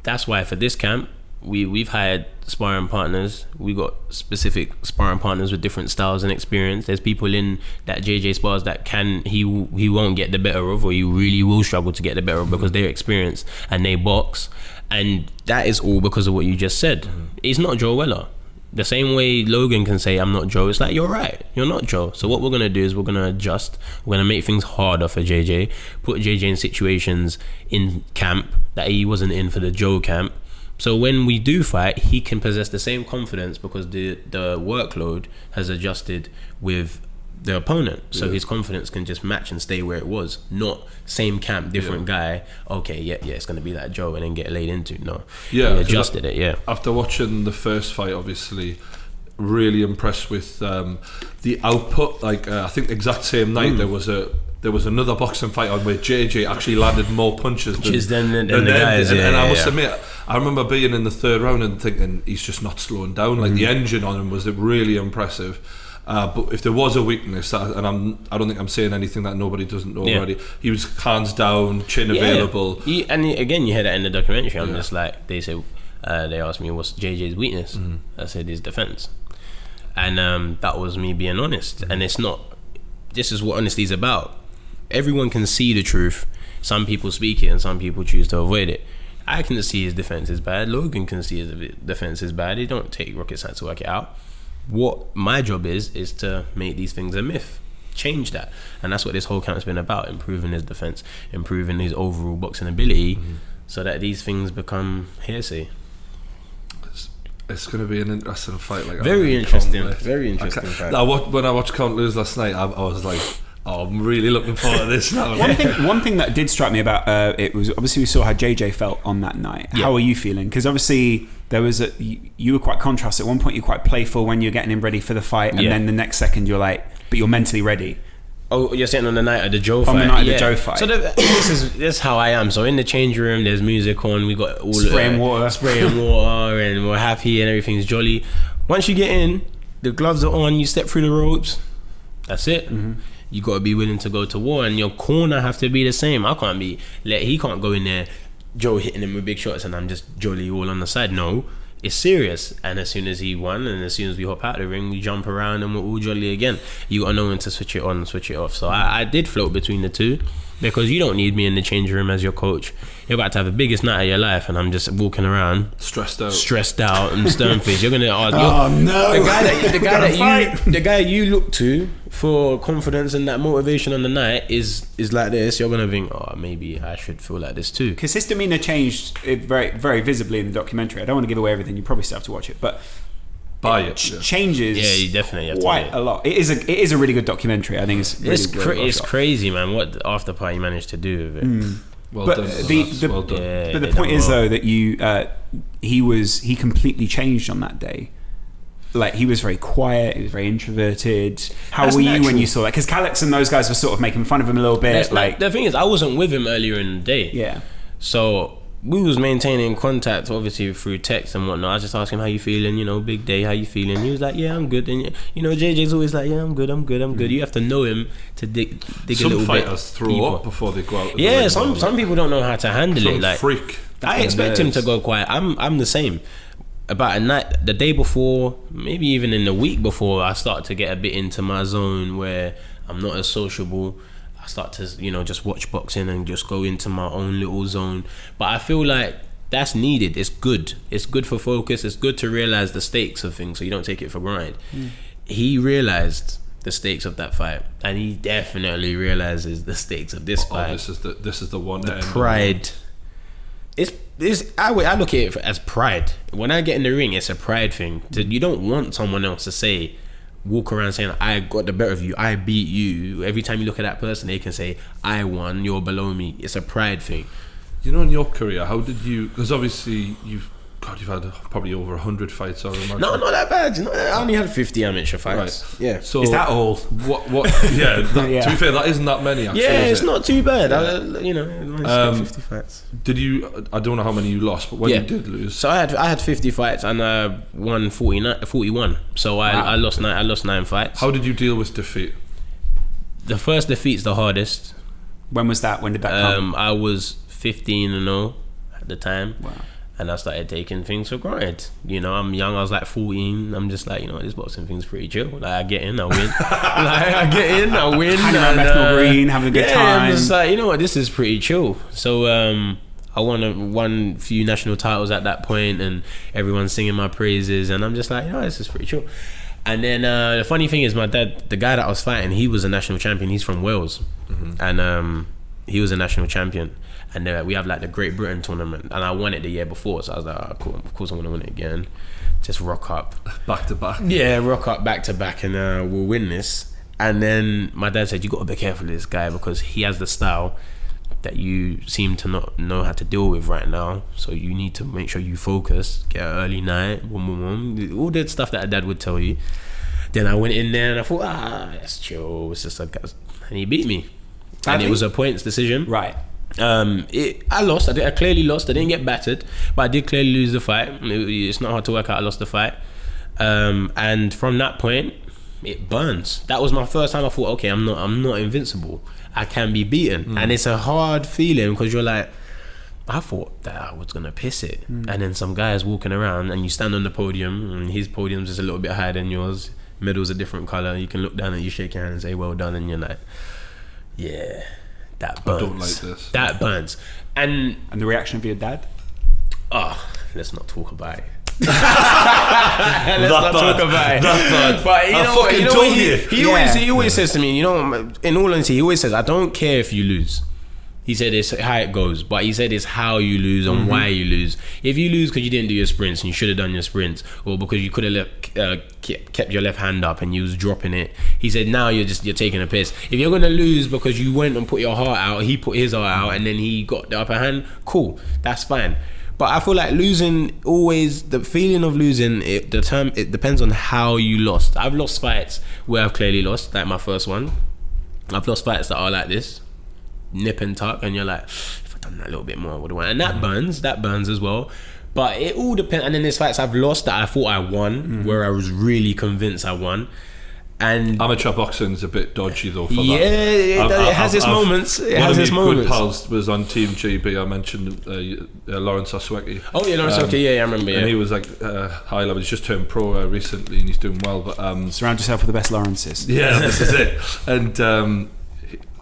That's why for this camp, we've hired sparring partners. We got specific sparring partners with different styles and experience. There's people in that JJ spars that he won't get the better of, or he really will struggle to get the better of, because they're experienced and they box, and that is all because of what you just said. It's not Joe Weller. The same way Logan can say, I'm not Joe, it's like, you're right, you're not Joe. So what we're going to do is we're going to adjust. We're going to make things harder for JJ, put JJ in situations in camp that he wasn't in for the Joe camp. So when we do fight, he can possess the same confidence because the workload has adjusted with the opponent. So his confidence can just match and stay where it was. Not same camp, different guy. Okay, it's going to be that Joe, and then get laid into. No, he adjusted it. After watching the first fight, obviously, really impressed with the output. Like I think the exact same night there was another boxing fight on where JJ actually landed more punches than the guys. And I must admit, I remember being in the third round and thinking he's just not slowing down. Like the engine on him was really impressive. But if there was a weakness, and I don't think I'm saying anything that nobody doesn't know already. He was hands down, chin available. Again, you hear that in the documentary. I'm just like, they asked me what's JJ's weakness. I said his defense. And that was me being honest. And it's not, this is what honesty is about. Everyone can see the truth. Some people speak it and some people choose to avoid it. I can see his defense is bad. Logan can see his defense is bad. They don't take rocket science to work it out. What my job is to make these things a myth. Change that. And that's what this whole camp's been about. Improving his defense, improving his overall boxing ability, so that these things become hearsay. It's going to be an interesting fight. Like very interesting fight. When I watched Count lose last night, I was like, oh, I'm really looking forward to this now. One thing that did strike me about it was, obviously we saw how JJ felt on that night. Yeah. How are you feeling? Because obviously there was you were quite contrast. At one point you're quite playful when you're getting him ready for the fight, and then the next second you're like, but you're mentally ready. Oh, you're saying on the night of the Joe fight? On the night of the Joe fight. So this is how I am. So in the change room, there's music on. We got all spraying water, and we're happy and everything's jolly. Once you get in, the gloves are on. You step through the ropes. That's it. You got to be willing to go to war, and your corner have to be the same. He can't go in there, Joe hitting him with big shots, and I'm just jolly all on the side. No. It's serious, and as soon as he won, and as soon as we hop out of the ring, we jump around and we're all jolly again. You gotta know when to switch it on and switch it off. So I did float between the two, because you don't need me in the changing room as your coach. You're about to have the biggest night of your life, and I'm just walking around stressed out and stern faced. You're gonna ask, the guy you look to for confidence and that motivation on the night is like this. You're gonna think, oh, maybe I should feel like this too. Because his demeanor changed very, very visibly in the documentary. I don't want to give away everything. You probably still have to watch it, but changes. Yeah, you definitely have quite to a lot. It is a really good documentary. I think it's crazy, man. What the after party managed to do with it. Well done. But the point is though that he completely changed on that day. Like, he was very quiet, he was very introverted. How were you when you saw that? Because Calix and those guys were sort of making fun of him a little bit. The thing is, I wasn't with him earlier in the day. Yeah. So we was maintaining contact, obviously through text and whatnot. I was just asking, how you feeling? Big day, how you feeling? He was like, yeah, I'm good. And JJ's always like, yeah, I'm good. You have to know him to dig a little bit. Some fighters throw up before they go out. Yeah, some people don't know how to handle it. Like, freak. I expect him to go quiet. I'm the same. About a night, the day before, maybe even in the week before, I start to get a bit into my zone where I'm not as sociable. I start to, just watch boxing and just go into my own little zone. But I feel like that's needed. It's good. It's good for focus. It's good to realize the stakes of things so you don't take it for granted. He realized the stakes of that fight, and he definitely realizes the stakes of this fight. This is the one. The pride. I look at it as pride. When I get in the ring, it's a pride thing. You don't want someone else to walk around saying, I got the better of you, I beat you. Every time you look at that person, they can say, I won, you're below me. It's a pride thing. In your career, how did you, because obviously you've had probably over 100 fights, I remember. No, not that bad. I only had 50 amateur fights. Right. Yeah. So is that all? What? Yeah. To be fair, that isn't that many. Actually, yeah, it's not too bad. Yeah. 50 fights. Did you? I don't know how many you lost, but when you did lose, so I had 50 fights and I won 41. So I lost 9 fights. How did you deal with defeat? The first defeat's the hardest. When was that? When did that come? I was 15-0 at the time. Wow. And I started taking things for granted. I'm young. I was like 14. I'm just like, this boxing thing's pretty chill. Like, I get in, I win. I win. Hanging around Bethnal Green, having a good time. I'm just like, this is pretty chill. So I won a few national titles at that point, and everyone's singing my praises, and I'm just like, this is pretty chill. And then the funny thing is, my dad, the guy that I was fighting, he was a national champion. He's from Wales, and he was a national champion. And we have like the Great Britain tournament, and I won it the year before, so I was like, cool, of course I'm gonna win it again. Just rock up back to back. Yeah, rock up back to back, and we'll win this. And then my dad said, you got to be careful of this guy, because he has the style that you seem to not know how to deal with right now. So you need to make sure you focus, get an early night, all that stuff that a dad would tell you. Then I went in there and I thought, that's chill. It's just and he beat me, and it was a points decision. Right. I lost. I clearly lost. I didn't get battered, but I did clearly lose the fight. It's not hard to work out. I lost the fight, and from that point, it burns. That was my first time I thought, okay, I'm not invincible. I can be beaten, and it's a hard feeling, because you're like, I thought that I was gonna piss it, and then some guy is walking around, and you stand on the podium, and his podium's just a little bit higher than yours. medal's a different colour. You can look down and you shake your hand and say well done, and you're like, yeah, that burns. I don't like this. That burns. And the reaction of your dad? Oh, let's not talk about it. Let's not talk about it. But he always says to me, you know, in all honesty, he always says, I don't care if you lose. He said it's how it goes, but he said it's how you lose and why you lose. If you lose because you didn't do your sprints and you should have done your sprints, or because you could have kept your left hand up and you was dropping it, he said now you're taking a piss. If you're gonna lose because you went and put your heart out, he put his heart out and then he got the upper hand, cool, that's fine. But I feel like losing, always the feeling of losing, it depends on how you lost. I've lost fights where I've clearly lost, like my first one. I've lost fights that are like this, nip and tuck, and you're like, if I'd done that a little bit more, I would have won. And that burns as well. But it all depends. And then there's fights I've lost that I thought I won, where I was really convinced I won. And amateur boxing's a bit dodgy though for that. It has its moments. It has its moments. Good pals was on Team GB. I mentioned Lawrence Oswecki. Oh yeah, Lawrence Oswecki. Yeah, I remember. Yeah. And he was like high level. He's just turned pro recently, and he's doing well. But surround yourself with the best Lawrences. Yeah, this is it. And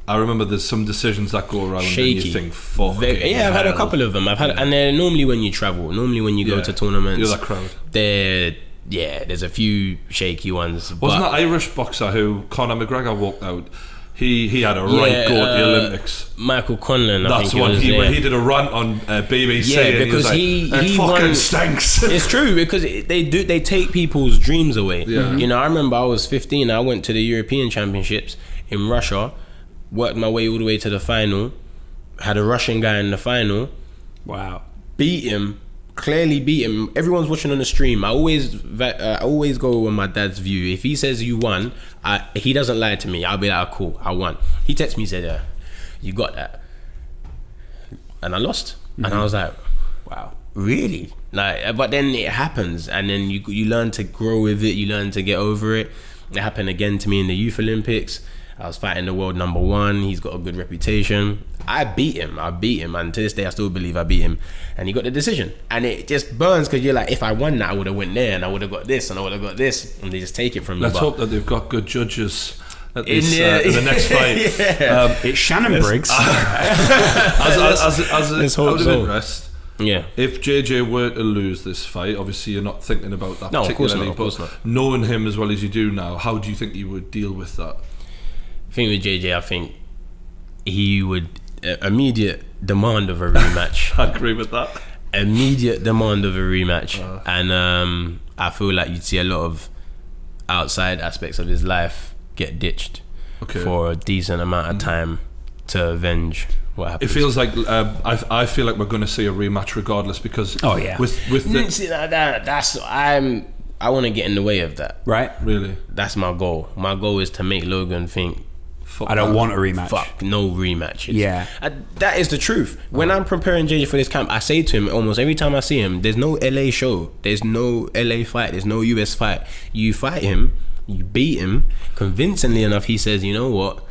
I remember there's some decisions that go around shaky. And you think, fuck. I've had a couple of them. and they're normally when you travel. Normally when you go to tournaments. You're that crowd. There's a few shaky ones. Wasn't that Irish boxer who Conor McGregor walked out? He had a right go at the Olympics. Michael Conlon. That's one. He did a rant on BBC. Yeah, because he fucking won, stinks. It's true because they take people's dreams away. Yeah. You know, I remember I was 15. I went to the European Championships in Russia, worked my way all the way to the final, had a Russian guy in the final. Wow. Clearly beat him. Everyone's watching on the stream. I always go with my dad's view. If he says you won, he doesn't lie to me. I'll be like, oh, cool, I won. He texts me, said, yeah, you got that, and I lost. And I was like, wow, really? Like, but then it happens, and then you learn to grow with it. You learn to get over it. It happened again to me in the Youth Olympics. I was fighting the world number 1. He's got a good reputation. I beat him, and to this day I still believe I beat him. And he got the decision, and it just burns because you're like, if I won that, I would have went there, and I would have got this, and I would have got this, and they just take it from you. Let's hope that they've got good judges at this, in the next fight. It's Shannon Briggs. As out of interest, yeah. If JJ were to lose this fight, obviously you're not thinking about that particularly, of course not. Knowing him as well as you do now, how do you think you would deal with that? I think with JJ, I think he would immediate demand of a rematch. I agree with that. Immediate demand of a rematch, and I feel like you'd see a lot of outside aspects of his life get ditched for a decent amount of time to avenge what happened. It feels like I feel like we're going to see a rematch regardless because with the see, that's I want to get in the way of that. Right? Really? That's my goal. My goal is to make Logan think, I don't want a rematch. Fuck, no rematches. Yeah. That is the truth. When I'm preparing JJ for this camp, I say to him almost every time I see him, there's no LA show. There's no LA fight. There's no US fight. You fight him, you beat him, convincingly enough, he says, you know what?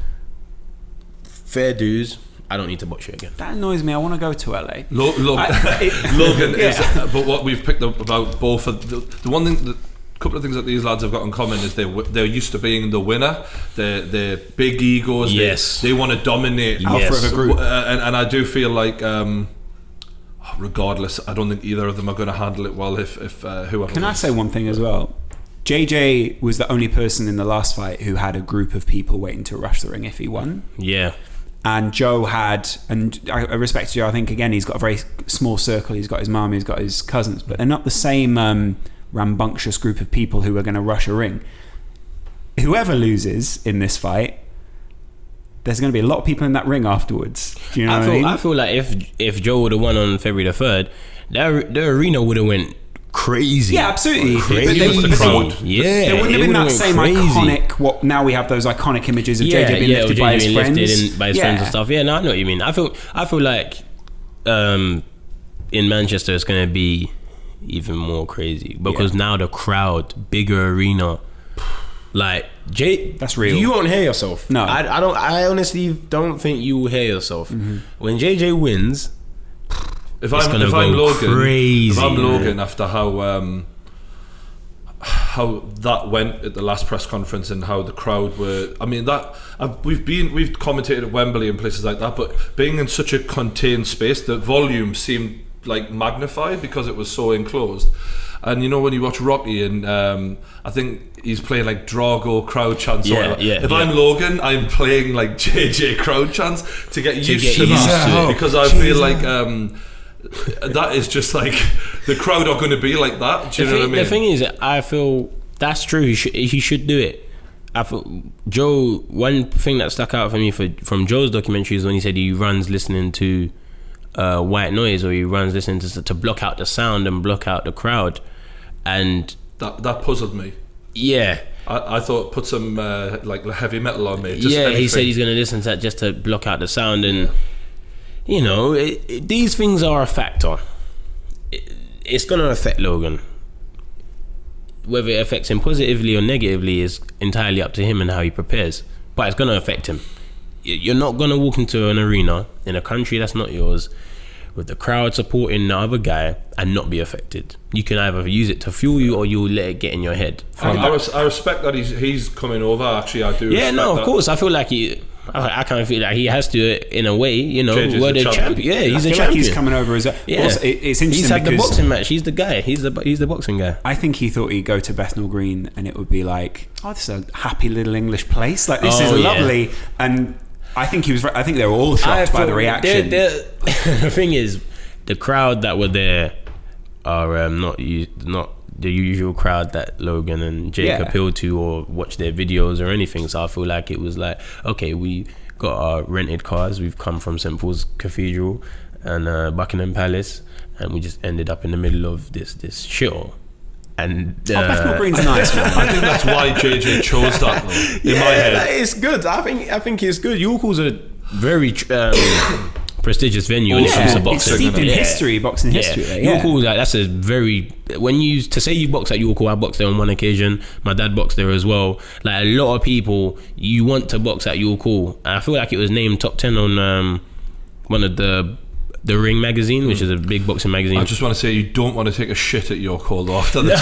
Fair dues. I don't need to box you again. That annoys me. I want to go to LA. Logan is, but what we've picked up about both of the one thing, couple of things that these lads have got in common is they're used to being the winner. They're big egos. Yes. They want to dominate alpha of a group. And I do feel like regardless, I don't think either of them are going to handle it well if whoever. Can I say one thing as well? JJ was the only person in the last fight who had a group of people waiting to rush the ring if he won. Yeah. And Joe had, and I respect Joe, I think again he's got a very small circle. He's got his mum, he's got his cousins, but they're not the same rambunctious group of people who are going to rush a ring. Whoever loses in this fight, there's going to be a lot of people in that ring afterwards. Do you know what I mean? I feel like if Joe would have won on February the 3rd, the arena would have went crazy. Yeah, absolutely. Crazy. The crowd. Yeah, there wouldn't have been that same crazy. Iconic. What now we have those iconic images of JJ being lifted by his friends. By his friends and stuff. Yeah, no, I know what you mean. I feel like in Manchester it's going to be even more crazy because now the crowd, bigger arena, like that's real. You won't hear yourself. No, I honestly don't think you will hear yourself when JJ wins. If I'm Logan, after how how that went at the last press conference and how the crowd were. I mean, we've commentated at Wembley and places like that, but being in such a contained space, the volume seemed like magnified because it was so enclosed. And you know, when you watch Rocky and I think he's playing like Drago crowd chants. If I'm Logan, I'm playing like JJ crowd chants to get used to that, because I feel like that is just like the crowd are going to be like that. Do you know what I mean? The thing is, I feel that's true. He should do it. I feel Joe. One thing that stuck out for me from Joe's documentary is when he said he runs listening to white noise, or he runs listening to block out the sound and block out the crowd, and that puzzled me. Yeah, I thought put some like heavy metal on me. He said he's going to listen to that just to block out the sound, and you know, these things are a factor. It's going to affect Logan. Whether it affects him positively or negatively is entirely up to him and how he prepares, but it's going to affect him. You're not going to walk into an arena in a country that's not yours with the crowd supporting the other guy and not be affected. You can either use it to fuel you or you'll let it get in your head. I respect that he's coming over. Actually, I do. Yeah, no, of course. I feel like I kind of feel like he has to, in a way, you know, we're the champion. Yeah, he's a champion. Like he's coming over as a. Yeah. Also, it's interesting. He's had the boxing match. He's the guy. He's the boxing guy. I think he thought he'd go to Bethnal Green and it would be like, oh, this is a happy little English place. Like, this is lovely. And I think he was. I think they were all shocked by the reaction. The thing is, the crowd that were there are not the usual crowd that Logan and Jake appeal to or watch their videos or anything. So I feel like it was like, okay, we got our rented cars. We've come from St. Paul's Cathedral and Buckingham Palace, and we just ended up in the middle of this shithole. And Bethnal Green's nice, man. I think that's why JJ chose that, though, in my head. It's good. I think it's good. York's a very prestigious venue when it comes to boxing. It's steeped in history, boxing history. York, that's a very, to say you box at York, I boxed there on one occasion. My dad boxed there as well. Like, a lot of people, you want to box at York. I feel like it was named top 10 on one of the Ring magazine, which is a big boxing magazine. I just want to say, you don't want to take a shit at York Hall though, after the toilet.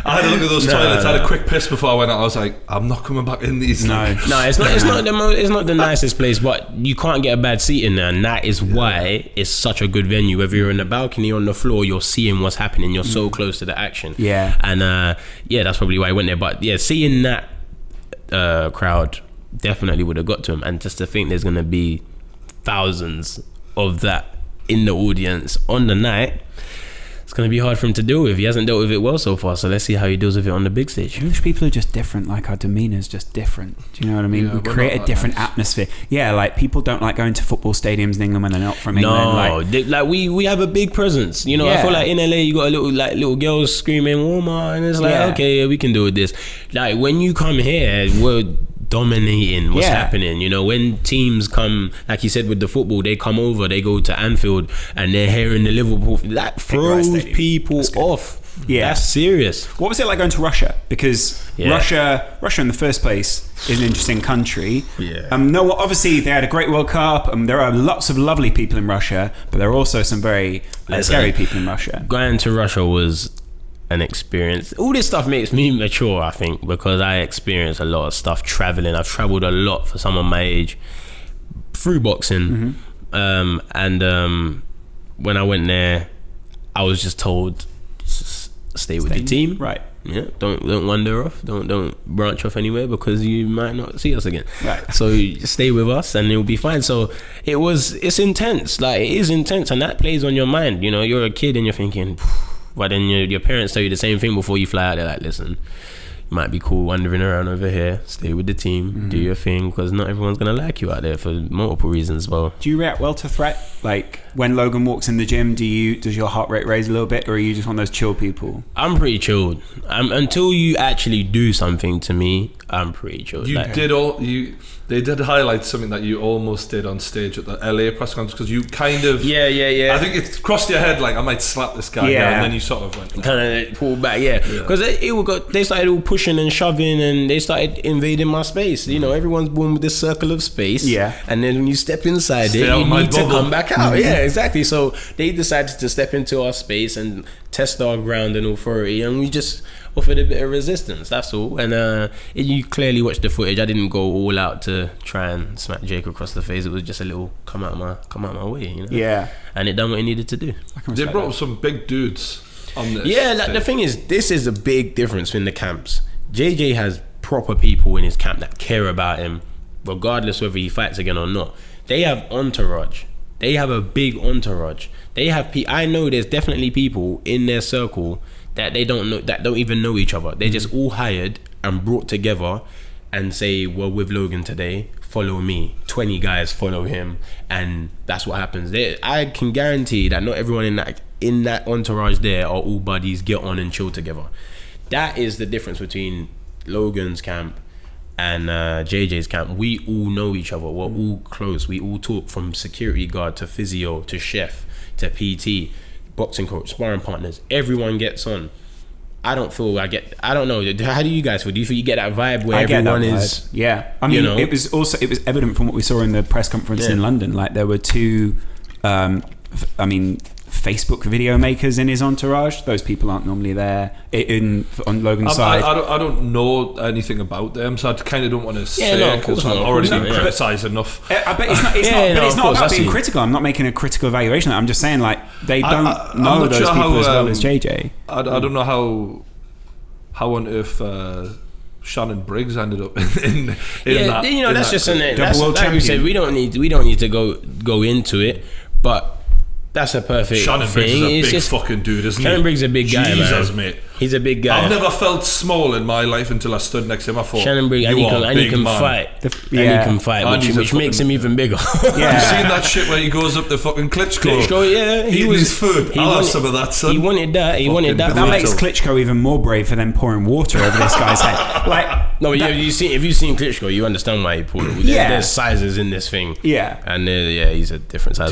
I had a look at those toilets. I had a quick piss before I went out. I was like, I'm not coming back in these. No, it's not the nicest place, but you can't get a bad seat in there, and that is why it's such a good venue. Whether you're in the balcony or on the floor, you're seeing what's happening. You're so close to the action. Yeah, and that's probably why I went there. But yeah, seeing that crowd definitely would have got to him, and just to think there's gonna be thousands of that in the audience on the night, it's going to be hard for him to deal with. He hasn't dealt with it well so far, so let's see how he deals with it on the big stage. English people are just different. Like, our demeanor's just different. Do you know what I mean? We create a different atmosphere. Yeah, like, people don't like going to football stadiums in England when they're not from England. No, we have a big presence. You know, I feel like in LA you got little girls screaming Walmart, and it's like, okay, we can do with this. Like, when you come here, we're dominating what's happening. You know, when teams come, like you said with the football, they come over, they go to Anfield and they're hearing the Liverpool, that throws people off. Yeah, that's serious. What was it like going to Russia? Because Russia in the first place is an interesting country. No, obviously they had a great World Cup, and there are lots of lovely people in Russia, but there are also some very scary people in Russia. Going to Russia was an experience. All this stuff makes me mature, I think, because I experience a lot of stuff traveling. I've traveled a lot for someone my age through boxing. And when I went there, I was just told, stay with the team. Right. Yeah. Don't wander off. Don't branch off anywhere, because you might not see us again. Right. So you stay with us and it'll be fine. So it's intense. Like, it is intense, and that plays on your mind. You know, you're a kid and you're thinking, but then your parents tell you the same thing before you fly out. They're like, listen, it might be cool wandering around over here, stay with the team, do your thing, because not everyone's going to like you out there for multiple reasons. Well, do you react well to threat? Like, when Logan walks in the gym, does your heart rate raise a little bit, or are you just one of those chill people? I'm pretty chilled. Until you actually do something to me, I'm pretty chilled. They did highlight something that you almost did on stage at the LA press conference, because you kind of I think it crossed your head like, I might slap this guy now, and then you sort of went kind of pulled back, because they started all pushing and shoving, and they started invading my space. You know, everyone's born with this circle of space. Yeah. And then when you step inside Stay it, out you my need to bubble. come back out. Yeah, exactly. So they decided to step into our space and test our ground and authority, and we just offered a bit of resistance. That's all. And you clearly watched the footage. I didn't go all out to try and smack Jake across the face. It was just a little come out my way. You know? Yeah. And it done what it needed to do. They brought up some big dudes on this. Yeah, like the thing is, this is a big difference in the camps. JJ has proper people in his camp that care about him, regardless whether he fights again or not. They have entourage. They have a big entourage. They have. I know there's definitely people in their circle that they don't know, that don't even know each other. They're just all hired and brought together and say, well, with Logan today, follow me. 20 guys follow him, and that's what happens. I can guarantee that not everyone in that entourage there are all buddies, get on and chill together. That is the difference between Logan's camp and JJ's camp. We all know each other. We're all close. We all talk, from security guard to physio to chef to PT, boxing coach, sparring partners. Everyone gets on. I don't know. How do you guys feel? Do you feel you get that vibe where everyone is? Yeah. I mean, it was evident from what we saw in the press conference in London. Like, there were two, Facebook video makers in his entourage. Those people aren't normally there on Logan's side. I don't know anything about them, so I kind of don't want to say, because I'm already being criticised enough. But it's not about being critical. I'm not making a critical evaluation. I'm just saying, like, they don't know those people as well as JJ. I don't know how on earth Shannon Briggs ended up in that. You know, that's just double world like champion. we said, we don't need to go into it, but that's a perfect Shannon Briggs thing. is a big fucking dude, isn't he? Shannon Briggs is a big guy, Jesus, man. mate. He's a big guy. I've never felt small in my life until I stood next to him. I thought, Shannon Briggs, and he can fight. He can fight, which makes him even bigger. Yeah. You seen that shit where he goes up to fucking Klitschko? Yeah, he was his food. I'll have some of that, son. He wanted that. But that makes Klitschko even more brave for them pouring water over this guy's head. Like, no, if you've seen Klitschko, you understand why he poured it. There's sizes in this thing. Yeah, and he's a different size.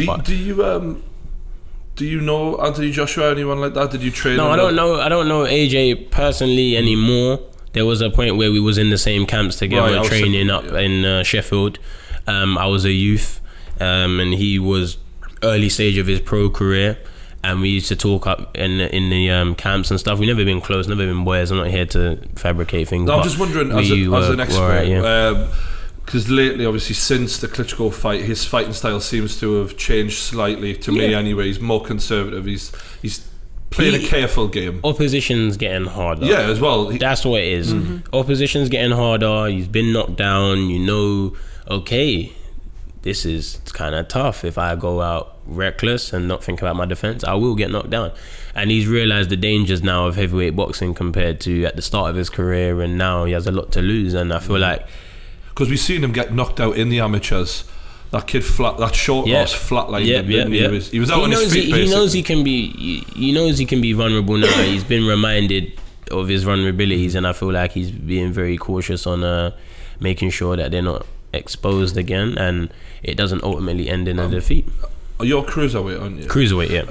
Do you know Anthony Joshua, anyone like that? Did you train? No, I don't know AJ personally anymore. There was a point where we was in the same camps together, training up in Sheffield. I was a youth, and he was early stage of his pro career, and we used to talk up in the camps and stuff. We never been close, never been boys. I'm not here to fabricate things. No, I'm just wondering, as an expert, because lately, obviously, since the Klitschko fight, his fighting style seems to have changed slightly. To me, anyway, he's more conservative. He's playing a careful game. Opposition's getting harder. Yeah, as well. That's what it is. Mm-hmm. Opposition's getting harder. He's been knocked down. You know, okay, this is kind of tough. If I go out reckless and not think about my defense, I will get knocked down. And he's realized the dangers now of heavyweight boxing compared to at the start of his career, and now he has a lot to lose. And I feel like, because we've seen him get knocked out in the amateurs. That kid that short horse flatlined him. He was out on his feet. He knows he can be vulnerable now. He's been reminded of his vulnerabilities, and I feel like he's being very cautious on making sure that they're not exposed again, and it doesn't ultimately end in a defeat. You're cruiserweight, aren't you? Cruiserweight, yeah.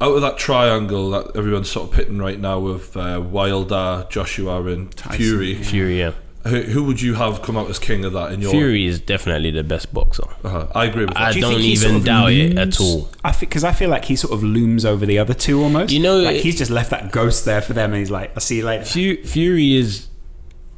Out of that triangle that everyone's sort of pitting right now with Wilder, Joshua, and Tyson. Fury, yeah. Who would you have come out as king of that? Fury is definitely the best boxer. I agree with that. I don't even doubt it at all. I feel like he sort of looms over the other two almost. You know, like he's just left that ghost there for them, and he's like, "I'll see you later." Fury is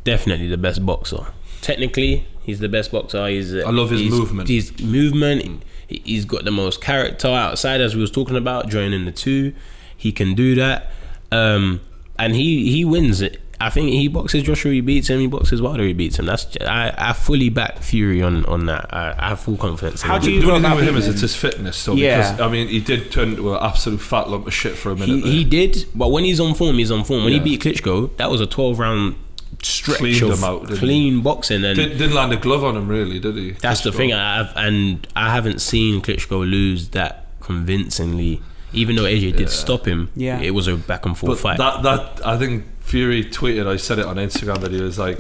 definitely the best boxer. Technically, he's the best boxer. I love his movement. His movement. He's got the most character outside, as we was talking about, joining the two. He can do that, and he wins it. I think he boxes Joshua, he beats him. He boxes Wilder, he beats him. I fully back Fury on that. I have full confidence. How do you do go anything about with him? Is it's his fitness? So because I mean, he did turn into an absolute fat lump of shit for a minute. He did, but when he's on form, he's on form. When he beat Klitschko, that was a 12-round stretch of clean boxing, and didn't land a glove on him, really, did he? That's Klitschko. The thing. I haven't seen Klitschko lose that convincingly. Even though AJ did stop him, it was a back and forth fight. That I think Fury tweeted, I said it on Instagram, that he was like,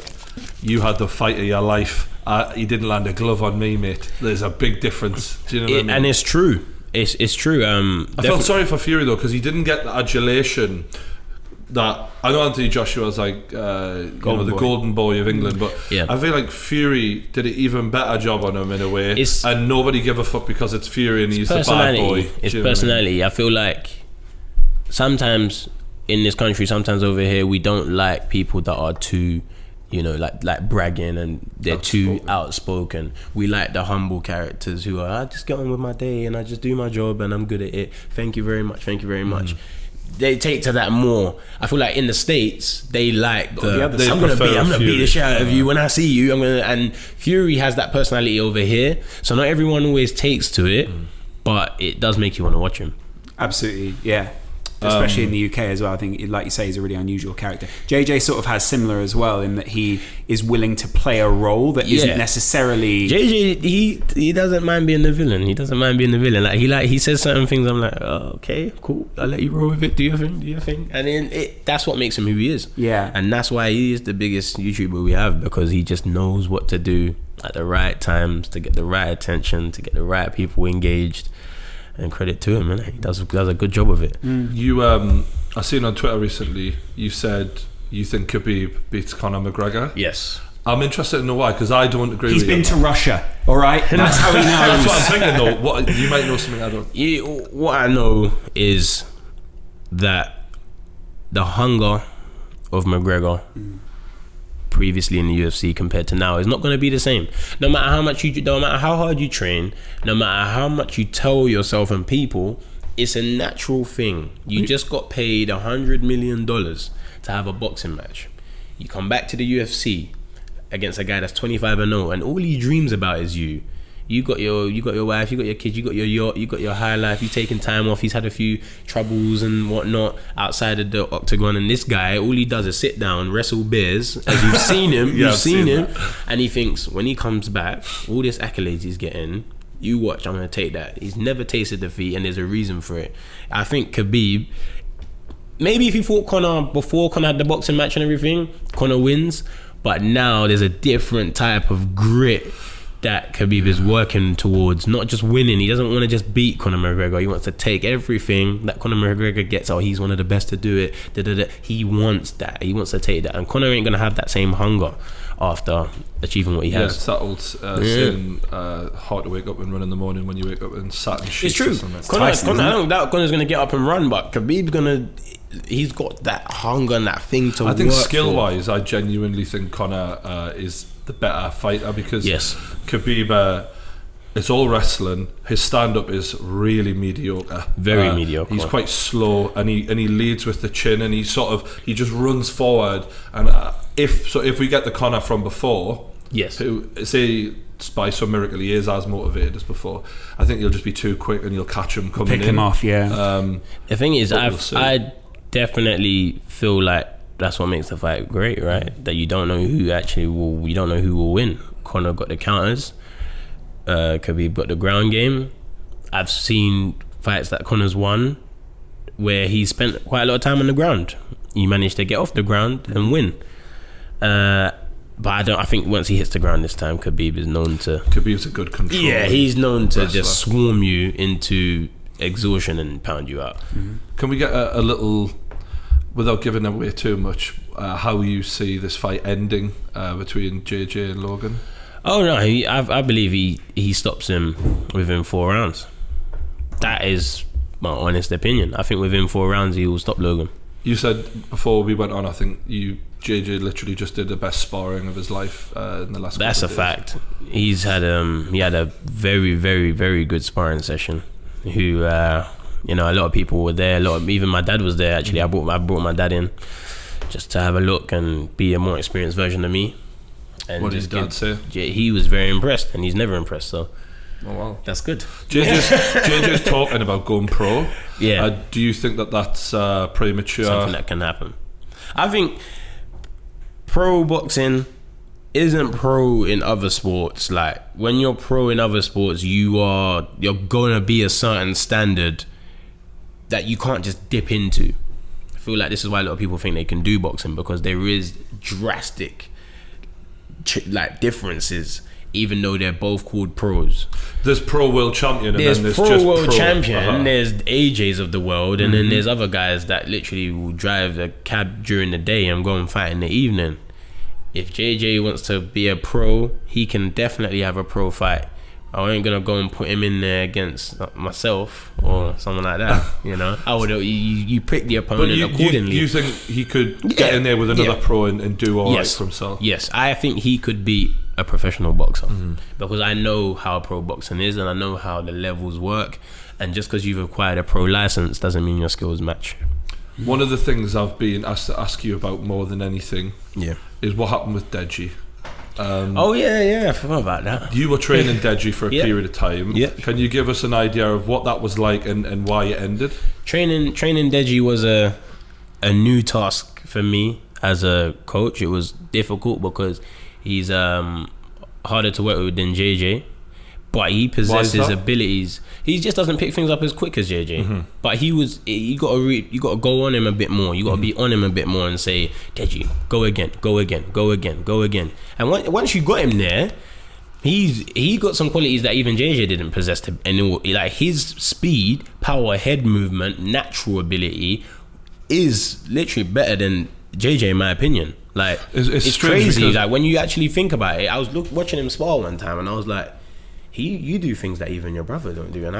"You had the fight of your life. He didn't land a glove on me, mate. There's a big difference." Do you know what I mean? And it's true. It's true. I felt sorry for Fury though, because he didn't get the adulation that I know Anthony Joshua's like the golden boy of England, but I feel like Fury did an even better job on him in a way, and nobody give a fuck because it's Fury and he's the bad boy. It's personality. I feel like sometimes in this country, sometimes over here, we don't like people that are too, like bragging and they're too outspoken. We like the humble characters who are, I just get on with my day and I just do my job and I'm good at it. Thank you very much. They take to that more. I feel like in the States, they like I'm gonna beat the shit out of you when I see you. And Fury has that personality over here, so not everyone always takes to it, but it does make you want to watch him. Absolutely, yeah. Especially in the UK as well. I think, like you say, he's a really unusual character. JJ sort of has similar as well in that he is willing to play a role that isn't necessarily... JJ, he doesn't mind being the villain. Like he says certain things, I'm like, oh, okay, cool. I'll let you roll with it. Do your thing. And then that's what makes him who he is. Yeah. And that's why he is the biggest YouTuber we have, because he just knows what to do at the right times to get the right attention, to get the right people engaged. And credit to him, man. He does a good job of it. You, I seen on Twitter recently, you said you think Khabib beats Conor McGregor. Yes. I'm interested to know why, because I don't agree with you. He's been to Russia, all right? That's how he knows. That's what I'm thinking, though. What, you might know something I don't. What I know is that the hunger of McGregor previously in the UFC compared to now is not going to be the same. No matter how hard you train, no matter how much you tell yourself and people, it's a natural thing. You just got paid $100 million to have a boxing match. You come back to the UFC against a guy that's 25-0, and all he dreams about is you. You got your wife, you got your kids, you got your yacht, you got your high life, you taking time off. He's had a few troubles and whatnot outside of the octagon, and this guy, all he does is sit down, wrestle bears, as you've seen him, you've seen him, and he thinks when he comes back, all this accolades he's getting, you watch, I'm going to take that. He's never tasted defeat, and there's a reason for it. I think Khabib, maybe if he fought Conor before Conor had the boxing match and everything, Conor wins, but now there's a different type of grit that Khabib is working towards, not just winning. He doesn't want to just beat Conor McGregor. He wants to take everything that Conor McGregor gets. Oh, he's one of the best to do it. He wants that. He wants to take that. And Conor ain't going to have that same hunger after achieving what he has. It's that old saying, hard to wake up and run in the morning when you wake up and sat in sheets. It's true. Conor, I don't doubt Conor's going to get up and run, but Khabib's going to... He's got that hunger and that thing to work for. I think skill-wise, I genuinely think Conor is the better fighter, because Khabib, it's all wrestling. His stand-up is really mediocre. Very mediocre. He's quite slow, and he leads with the chin, and he just runs forward. And if we get the Conor from before, who say by some miracle he is as motivated as before, I think he'll just be too quick and you'll catch him coming in. Pick him off, yeah. The thing is, I definitely feel like that's what makes the fight great, right? That you don't know who will win. Conor got the counters, Khabib got the ground game. I've seen fights that Conor's won where he spent quite a lot of time on the ground. He managed to get off the ground and win. But I think once he hits the ground this time, Khabib is known to... Khabib's a good controller. Yeah, he's known to just swarm you into exhaustion and pound you out. Can we get a little... Without giving away too much, how you see this fight ending between JJ and Logan? Oh no, I believe he stops him within 4 rounds. That is my honest opinion. I think within 4 rounds he will stop Logan. You said before we went on, I think JJ literally just did the best sparring of his life in the last. That's a fact. He had a very, very, very good sparring session. Who. A lot of people were there. Even my dad was there. Actually, I brought my dad in just to have a look and be a more experienced version of me. And what did his dad say? He was very impressed, and he's never impressed. So, oh wow, that's good. JJ's talking about going pro. Yeah. Do you think that's premature? Something that can happen. I think pro boxing isn't pro in other sports. Like when you're pro in other sports, you're gonna be a certain standard that you can't just dip into. I feel like this is why a lot of people think they can do boxing, because there is drastic differences even though they're both called pros. There's pro world champion, and There's then there's pro just world pro. champion. There's AJs of the world, and then there's other guys that literally will drive a cab during the day and go and fight in the evening. If JJ wants to be a pro, he can definitely have a pro fight. I ain't gonna go and put him in there against myself or someone like that. You know, I would. You pick the opponent accordingly. You think he could get in there with another pro and do all right for himself? Yes, I think he could beat a professional boxer because I know how pro boxing is and I know how the levels work. And just because you've acquired a pro license doesn't mean your skills match. One of the things I've been asked to ask you about more than anything, is what happened with Deji. I forgot about that. You were training Deji for a period of time. Yeah. Can you give us an idea of what that was like and why it ended? Training Deji was a new task for me as a coach. It was difficult because he's harder to work with than JJ, but he possesses abilities. He just doesn't pick things up as quick as JJ. But you got to go on him a bit more. You got to be on him a bit more and say, Deji, go again, go again, go again, go again. And once you got him there, he got some qualities that even JJ didn't possess. Like his speed, power, head movement, natural ability is literally better than JJ in my opinion. Like it's crazy. Like when you actually think about it, I was watching him spar one time and I was like, you do things that even your brother don't do, and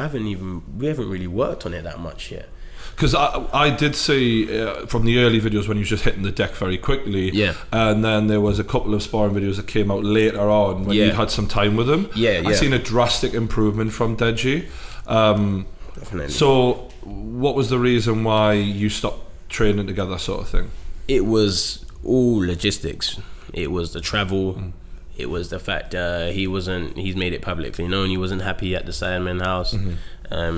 we haven't really worked on it that much yet. Because I did see from the early videos when he was just hitting the deck very quickly, and then there was a couple of sparring videos that came out later on when you'd had some time with him. I've seen a drastic improvement from Deji. Definitely. So what was the reason why you stopped training together, sort of thing? It was all logistics. It was the travel. It was the fact he's made it publicly known he wasn't happy at the Sidemen house.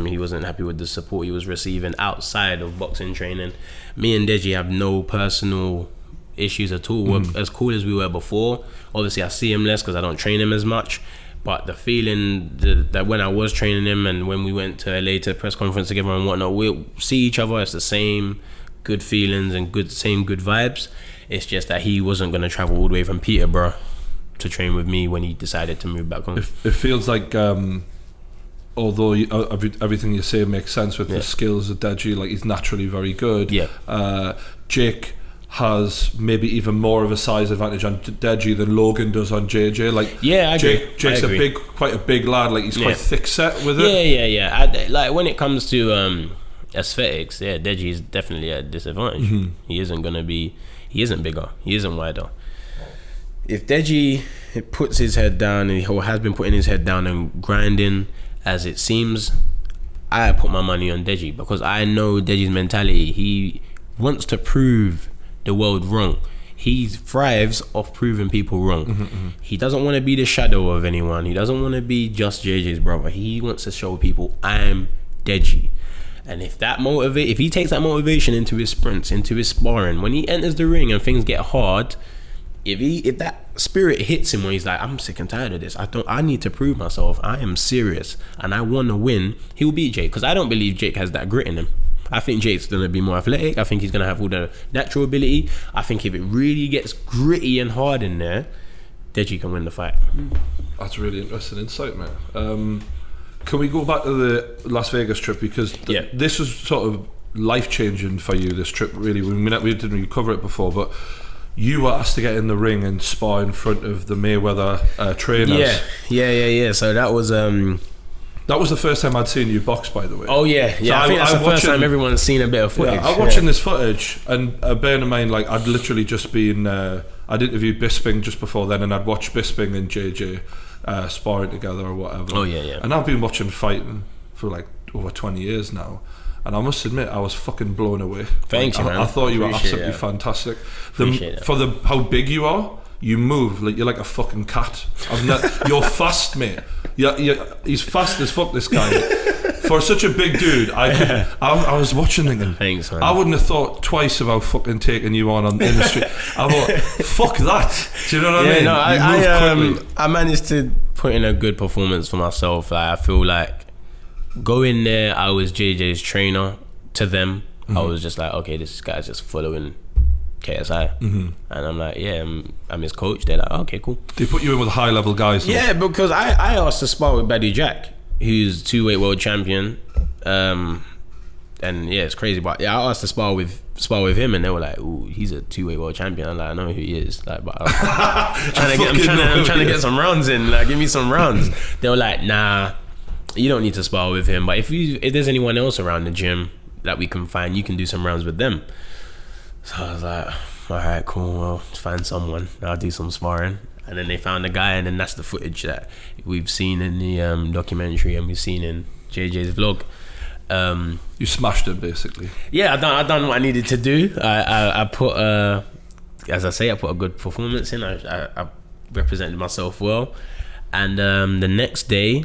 He wasn't happy with the support he was receiving outside of boxing training. Me and Deji have no personal issues at all. We're as cool as we were before. Obviously I see him less because I don't train him as much, but the feeling that when I was training him and when we went to LA to press conference together and whatnot, we'll see each other. It's the same good feelings and same good vibes. It's just that he wasn't going to travel all the way from Peterborough to train with me when he decided to move back home. It feels like although everything you say makes sense with the skills of Deji, like he's naturally very good. Jake has maybe even more of a size advantage on Deji than Logan does on JJ. Like I agree. Jake's quite a big lad. Like he's quite thick set with it. Like when it comes to aesthetics, Deji is definitely at a disadvantage. He isn't bigger. He isn't wider. If Deji puts his head down or has been putting his head down and grinding as it seems, I put my money on Deji because I know Deji's mentality. He wants to prove the world wrong. He thrives off proving people wrong. He doesn't want to be the shadow of anyone. He doesn't want to be just JJ's brother. He wants to show people I'm Deji. And if he takes that motivation into his sprints, into his sparring, when he enters the ring and things get hard, if that spirit hits him when he's like, I'm sick and tired of this, I need to prove myself, I am serious and I want to win, he'll beat Jake. Because I don't believe Jake has that grit in him. I think Jake's going to be more athletic. I think he's going to have all the natural ability. I think if it really gets gritty and hard in there, Deji can win the fight. That's really interesting insight, man. Can we go back to the Las Vegas trip, because this was sort of life-changing for you, this trip, really. We didn't really cover it before, but you were asked to get in the ring and spar in front of the Mayweather trainers. Yeah. So that was the first time I'd seen you box, by the way. Oh yeah. So I think that's the first time everyone's seen a bit of footage. I'm watching this footage, and bearing in mind, like, I'd literally just been I'd interviewed Bisping just before then, and I'd watched Bisping and JJ sparring together or whatever. Oh yeah. And I've been watching fighting for like over 20 years now, and I must admit I was fucking blown away. Thank you, man. I thought you were absolutely fantastic. How big you are, you move like you're like a fucking cat. You're fast, mate. He's fast as fuck, this guy. For such a big dude, I was watching thinking, thanks, man. I wouldn't have thought twice about fucking taking you on in the street. I thought, fuck that. Do you know what I mean? No, I managed to put in a good performance for myself. Like, I feel like going there, I was JJ's trainer to them. I was just like, okay, this guy's just following KSI. And I'm like, yeah, I'm his coach. They're like, okay, cool. They put you in with high level guys. Yeah, because I asked to spar with Badou Jack, who's 2-weight world champion. And yeah, it's crazy, but yeah, I asked to spar with him, and they were like, "Ooh, he's a 2-weight world champion." I'm like, I know who he is, like, but I'm trying to get some rounds in. Like, give me some rounds. They were like, "Nah, you don't need to spar with him. But if there's anyone else around the gym that we can find, you can do some rounds with them." So I was like, "All right, cool. Well, find someone. I'll do some sparring." And then they found a guy, and then that's the footage that we've seen in the documentary, and we've seen in JJ's vlog. You smashed him basically. Yeah, I done what I needed to do. I put as I say, I put a good performance in. I represented myself well, and the next day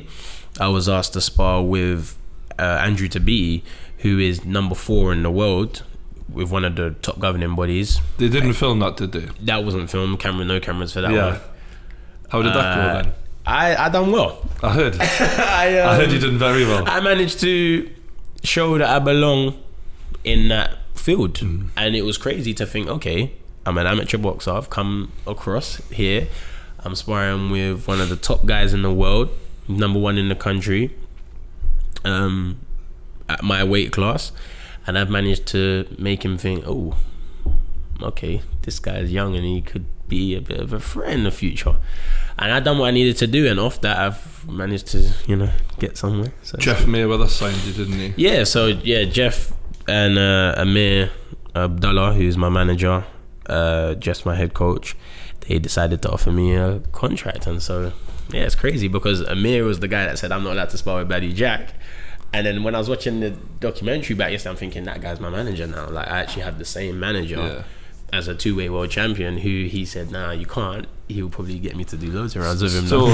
I was asked to spar with Andrew Tabiti, who is number 4 in the world with one of the top governing bodies. They didn't film that, did they? That wasn't filmed. No cameras for that one. How did that go then? I done well. I heard. I heard you did very well. I managed to show that I belong in that field, and it was crazy to think, okay, I'm an amateur boxer, I've come across here, I'm sparring with one of the top guys in the world, number 1 in the country, at my weight class, and I've managed to make him think, oh, okay, this guy's young and he could be a bit of a threat in the future. And I done what I needed to do, and off that I've managed to, get somewhere. So Jeff Mayweather signed you, didn't he? Yeah, so yeah, Jeff and Amir Abdullah, who's my manager, Jeff's my head coach, they decided to offer me a contract. And so yeah, it's crazy because Amir was the guy that said I'm not allowed to spar with Badou Jack. And then when I was watching the documentary back yesterday, I'm thinking that guy's my manager now. Like, I actually have the same manager as a 2-weight world champion, who he said, nah, you can't. He will probably get me to do loads of rounds with him. So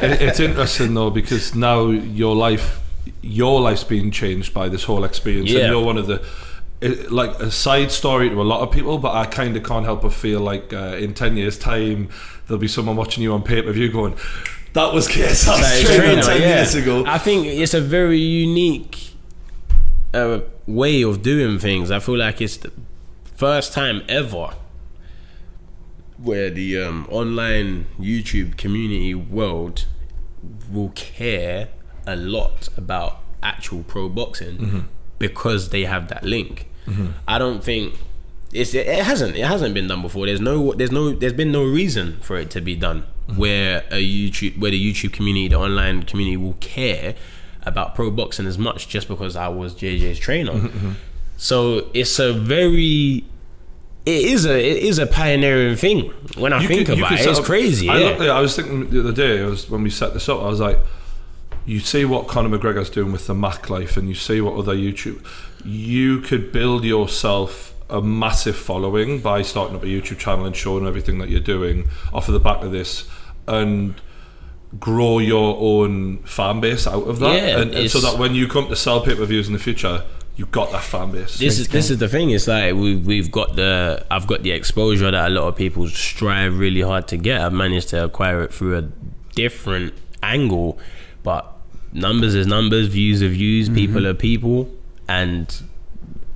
it's interesting though, because now your life's been changed by this whole experience, and you're one of the like a side story to a lot of people, but I kind of can't help but feel like in 10 years time there'll be someone watching you on pay-per-view going, that was KSI's trainer 10 years ago. I think it's a very unique way of doing things. I feel like it's the first time ever where the online YouTube community world will care a lot about actual pro boxing because they have that link. I don't think it hasn't been done before. There's been no reason for it to be done where the YouTube community, the online community, will care about pro boxing as much just because I was JJ's trainer. So it's it is a pioneering thing. When I think about it, it's crazy. I was thinking the other day, when we set this up, I was like, you see what Conor McGregor's doing with the Mac Life, and you see what other YouTube, you could build yourself a massive following by starting up a YouTube channel and showing everything that you're doing off of the back of this, and grow your own fan base out of that, and so that when you come to sell pay-per-views in the future, you've got that fan base. This is the thing. It's like I've got the exposure that a lot of people strive really hard to get. I've managed to acquire it through a different angle, but numbers is numbers, views are views, people are people, and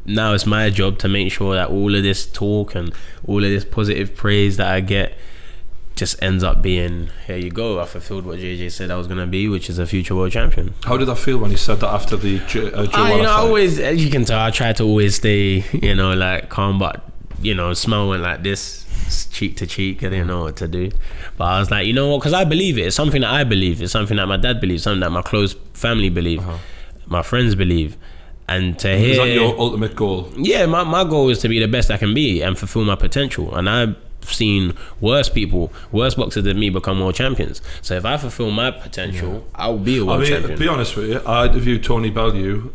now it's my job to make sure that all of this talk and all of this positive praise that I get just ends up being, here you go, I fulfilled what JJ said I was going to be, which is a future world champion. How did that feel when he said that after the Joanna fight? Always, as you can tell, I try to always stay, like calm, but, smile went like this, cheek to cheek. I didn't know what to do. But I was like, you know what, because I believe it. It's something that I believe. It's something that my dad believes, something that my close family believe, my friends believe. And to hear... Is that your ultimate goal? Yeah, my goal is to be the best I can be and fulfill my potential. And I've seen worse boxers than me become world champions. So if I fulfill my potential, I'll be a world champion. To be honest with you, I interviewed Tony Bellew,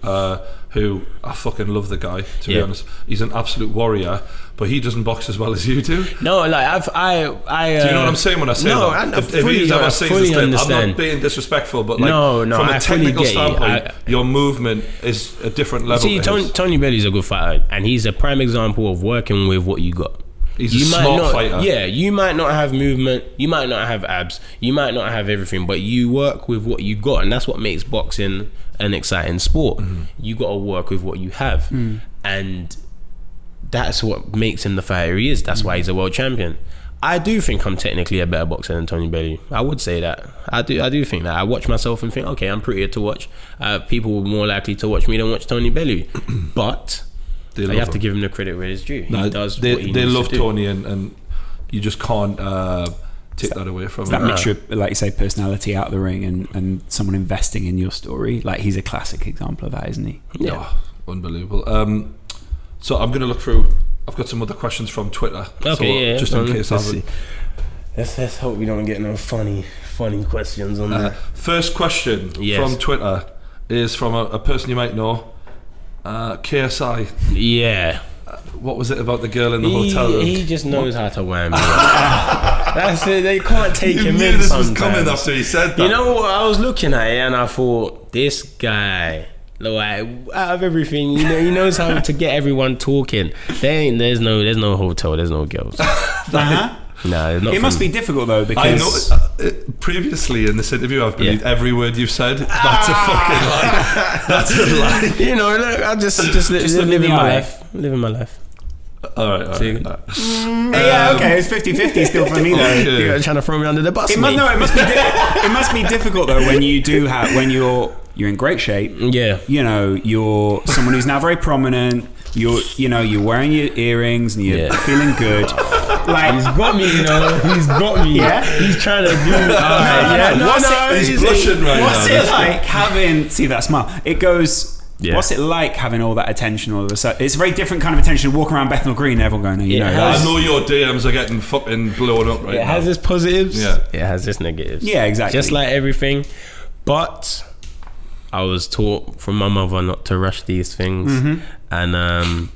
who I fucking love the guy, to be honest. He's an absolute warrior, but he doesn't box as well as you do. No, like I do you know what I'm saying when I say that? If he's ever seen this, I'm not being disrespectful, but like from a technical standpoint, your movement is a different level. See, Tony Bellew's a good fighter, and he's a prime example of working with what you got. He's a smart fighter. Yeah, you might not have movement, you might not have abs, you might not have everything, but you work with what you got, and that's what makes boxing an exciting sport. You got to work with what you have, and that's what makes him the fighter he is. That's why he's a world champion. I do think I'm technically a better boxer than Tony Bellew. I would say that. I do think that. I watch myself and think, okay, I'm prettier to watch. People were more likely to watch me than watch Tony Bellew. But you have to give him the credit where it's due. He does what he needs to do. They love Tony, and you just can't take that away from him. That mixture of, like you say, personality out of the ring and someone investing in your story. Like, he's a classic example of that, isn't he? Yeah. Oh, unbelievable. So I'm going to look through. I've got some other questions from Twitter. Okay, just in case. Let's hope we don't get no funny questions on there. First question from Twitter is from a person you might know, KSI. Yeah. What was it about the girl in the hotel room? He just knows how to wham me. That's it. They can't take him in. This sometimes. was coming after he said that. You know what? I was looking at it and I thought, this guy, like, out of everything, he knows how to get everyone talking. There's no hotel, there's no girls. No, not. It must be difficult though, because I know previously in this interview I've believed every word you've said. That's a fucking lie. That's a lie. You know, look, I just living my life. Living my life. All right. Yeah, okay, it's 50-50 still for me though. Okay. You're trying to throw me under the bus. It must be difficult though when you're in great shape. Yeah. You know, you're someone who's now very prominent. You're wearing your earrings and you're feeling good. Like, he's got me, He's got me. Yeah. He's trying to do. He's blushing right now. What's it like having? See that smile? It goes. Yeah. What's it like having all that attention all of a sudden? It's a very different kind of attention. Walk around Bethnal Green, and everyone going, I know your DMs are getting fucking blown up right now. It has its positives. Yeah. It has its negatives. Yeah, exactly. Just like everything, but I was taught from my mother not to rush these things, and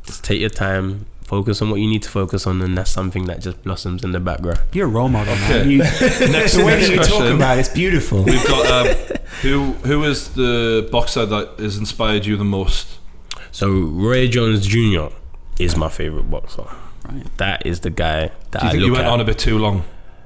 just take your time. Focus on what you need to focus on, and that's something that just blossoms in the background. You're a role model, man. The way that you talk about it's beautiful. We've got who is the boxer that has inspired you the most? So Roy Jones Jr. is my favorite boxer. Right. That is the guy that Do you think you went on a bit too long?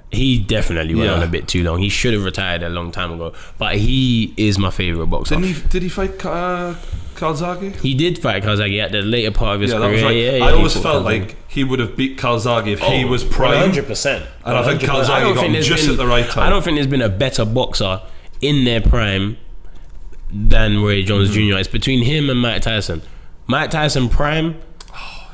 He definitely went on a bit too long. He should have retired a long time ago. But he is my favorite boxer. Did he fight Calzaghe? He did fight Calzaghe at the later part of his career. That was right. Yeah, I always felt like he would have beat Calzaghe if he was prime. 100%. And I think Calzaghe got him just at the right time. I don't think there's been a better boxer in their prime than Roy Jones Jr. It's between him and Mike Tyson. Mike Tyson prime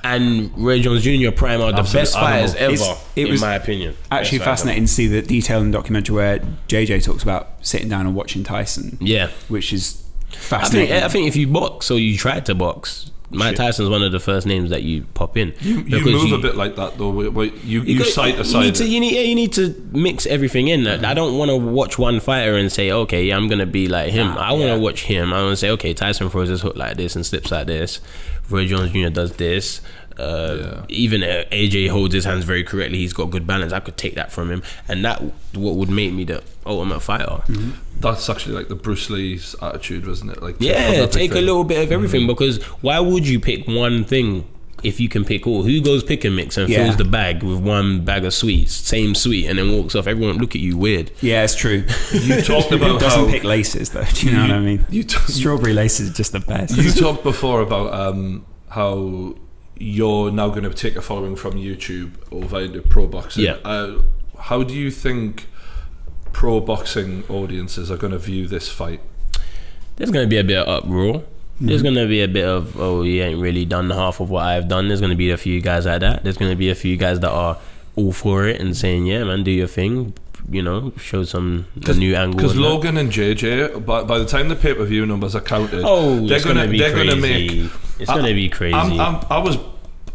and Roy Jones Jr. prime are the best fighters ever, in my opinion. Actually fascinating to see the detail in the documentary where JJ talks about sitting down and watching Tyson. Yeah. Which is fascinating. I think if you box or you try to box, Mike Tyson's one of the first names that you pop in. You move a bit like that though. You side to side. You need to mix everything in. I don't want to watch one fighter and say, okay, I'm gonna be like him. I want to watch him. I want to say, okay, Tyson throws his hook like this and slips like this. Roy Jones Jr. does this. Even AJ holds his hands very correctly. He's got good balance. I could take that from him, and that what would make me the ultimate fighter. That's actually like the Bruce Lee's attitude, wasn't it? Like, take a little bit of everything, because why would you pick one thing if you can pick all? Who goes pick and mix and fills the bag with one bag of sweets, same sweet, and then walks off? Everyone look at you weird. Yeah, it's true. You talked about doesn't pick laces though. Do you know what I mean? Strawberry laces are just the best. You talked before about how you're now going to take a following from YouTube over into pro boxing. Yeah. How do you think pro boxing audiences are going to view this fight? There's going to be a bit of uproar. There's going to be a bit of, you ain't really done half of what I've done. There's going to be a few guys like that. There's going to be a few guys that are all for it and saying, yeah, man, do your thing. You know, show some new angle. Because Logan and JJ, by the time the pay-per-view numbers are counted, they're going to make. It's going to be crazy. I was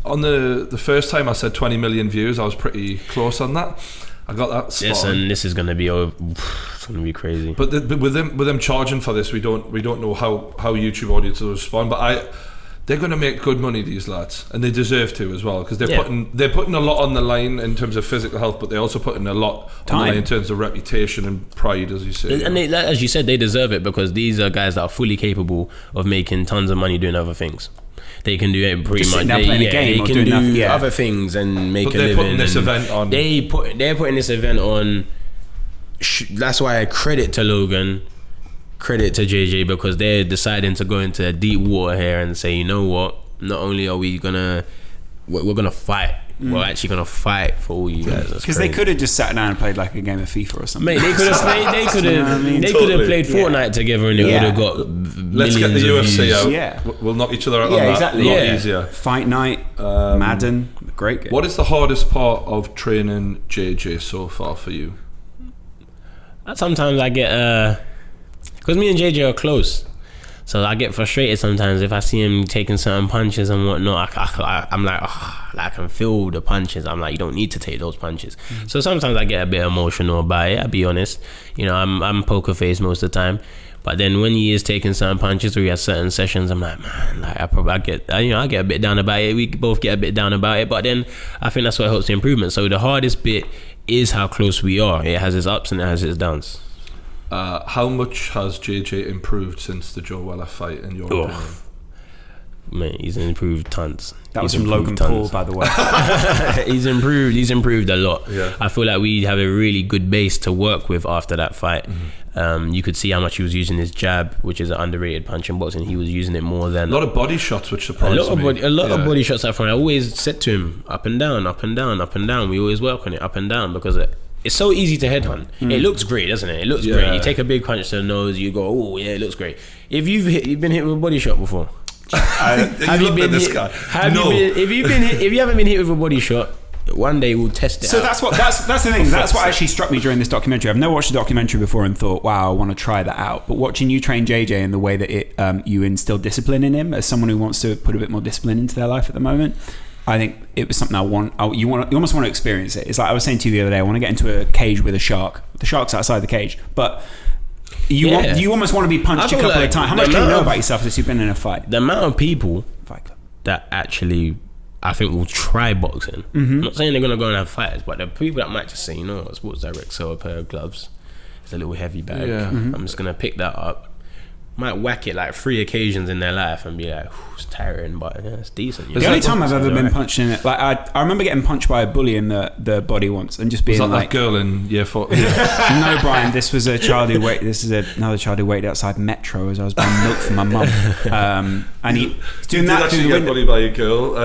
on the first time I said 20 million views. I was pretty close on that. I got that spot. This is going to be it's going to be crazy. But with them charging for this, we don't know how YouTube audiences will respond. But they're going to make good money, these lads, and they deserve to as well, because they're putting a lot on the line in terms of physical health, but they're also putting a lot on the line in terms of reputation and pride, as you say. And as you said, they deserve it, because these are guys that are fully capable of making tons of money doing other things. They can do it pretty much. They can do other things and make a living. They're putting this event on. They're putting this event on. That's why I credit to Logan. Credit to JJ, because they're deciding to go into deep water here and say, you know what, not only are we gonna we're gonna fight. We're actually gonna fight for all you guys. Because they could have just sat down and played like a game of FIFA or something. Mate, they could have played Fortnite together and it would have got millions. Let's get the UFC out. Yeah. We'll knock each other out on that. Exactly. A lot easier. Fight night, Madden, great game. What is the hardest part of training JJ so far for you? Sometimes I get because me and JJ are close, so I get frustrated sometimes if I see him taking certain punches and whatnot. I'm like, I can feel the punches. I'm like, you don't need to take those punches. So sometimes I get a bit emotional about it. I'll be honest. You know, I'm poker face most of the time. But then when he is taking certain punches or he has certain sessions, I'm like, man, like I get a bit down about it. We both get a bit down about it. But then I think that's what helps the improvement. So the hardest bit is how close we are. It has its ups and it has its downs. How much has JJ improved since the Joe Weller fight in your opinion? Mate, he's improved tons. That was from Logan Paul, by the way. He's improved a lot. Yeah. I feel like we have a really good base to work with after that fight. You could see how much he was using his jab, which is an underrated punch in boxing. He was using it more than a lot of body shots, which surprised me. A lot of body shots up front. I always said to him, up and down, up and down, up and down. We always work on it, up and down, because it's so easy to headhunt. It looks great, doesn't it? It looks great. You take a big punch to the nose, you go, oh yeah, it looks great. If you've been hit with a body shot before, have you been hit? If you haven't been hit with a body shot, one day we'll test it. So out. that's the thing. That's what actually struck me during this documentary. I've never watched a documentary before and thought, wow, I want to try that out. But watching you train JJ in the way that you instill discipline in him, as someone who wants to put a bit more discipline into their life at the moment, I think it was something you almost want to experience it. It's like I was saying to you the other day, I want to get into a cage with a shark. The shark's outside the cage, but you almost want to be punched a couple of times. How much do you know about yourself since you've been in a fight? The amount of people that actually, I think, will try boxing. I'm not saying they're going to go and have fights, but the people that might just say, you know, Sports Direct, so a pair of gloves, it's a little heavy bag. I'm just going to pick that up. Might whack it like 3 occasions in their life and be like, it's tiring, but yeah, it's decent. The only time I've ever been punched in it, like I remember getting punched by a bully in the body once and just being was that like, that girl in year 4? No, Brian, this was a child who waited. This is another child who waited outside Metro as I was buying milk for my mum. And he doing that through the window. Bullied by a girl,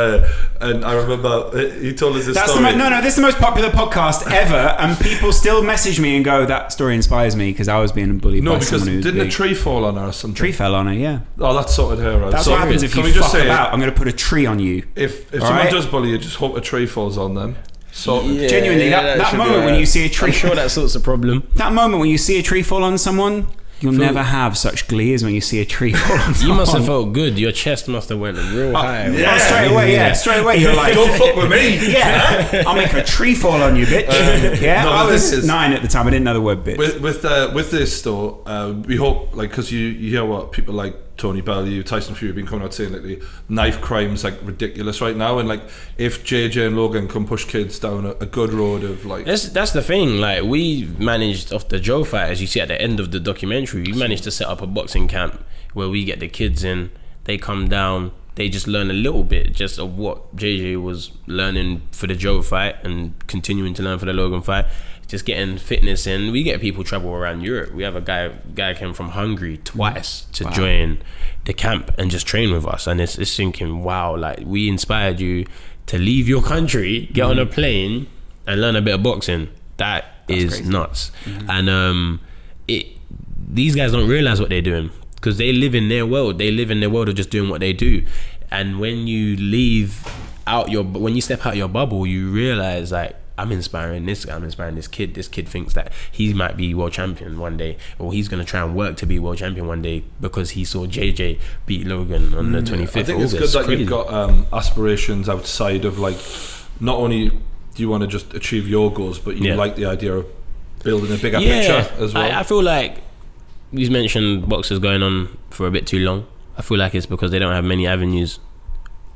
and I remember he told us this story. This is the most popular podcast ever, and people still message me and go, that story inspires me because I was being bullied by someone who was didn't big. a tree fall on her or something? Tree fell on her, yeah. Oh, that sorted her out. That's what happens if you fuck about. I'm going to put a tree on you. If someone does bully you, just hope a tree falls on them. So genuinely, that moment when you see a tree, I'm sure that sorts a problem. That moment when you see a tree fall on someone, you'll never have such glee as when you see a tree fall on someone. You must have felt good. Your chest must have went real high. Straight away. You're like, don't fuck with me. Yeah, I'll make a tree fall on you, bitch. I was 9 at the time. I didn't know the word bitch. With this though, we hope, like, because you hear what people like Tony Bellew, Tyson Fury have been coming out saying lately, knife crime's like ridiculous right now, and like if JJ and Logan can push kids down a good road of like, that's the thing. Like, we managed off the Joe fight, as you see at the end of the documentary, we managed to set up a boxing camp where we get the kids in, they come down, they just learn a little bit just of what JJ was learning for the Joe fight and continuing to learn for the Logan fight. Just getting fitness in. We get people travel around Europe. We have a guy came from Hungary twice to join the camp and just train with us. And it's thinking, wow, like, we inspired you to leave your country, get on a plane and learn a bit of boxing. That's is crazy. Nuts. And these guys don't realize what they're doing because they live in their world. They live in their world of just doing what they do. And when you when you step out your bubble, you realize, like, I'm inspiring this guy, I'm inspiring this kid. This kid thinks that he might be world champion one day, or he's going to try and work to be world champion one day because he saw JJ beat Logan on the 25th I think August. It's good that you've got aspirations outside of, like, not only do you want to just achieve your goals, but you like the idea of building a bigger picture as well. I feel like you've mentioned boxers going on for a bit too long. I feel like it's because they don't have many avenues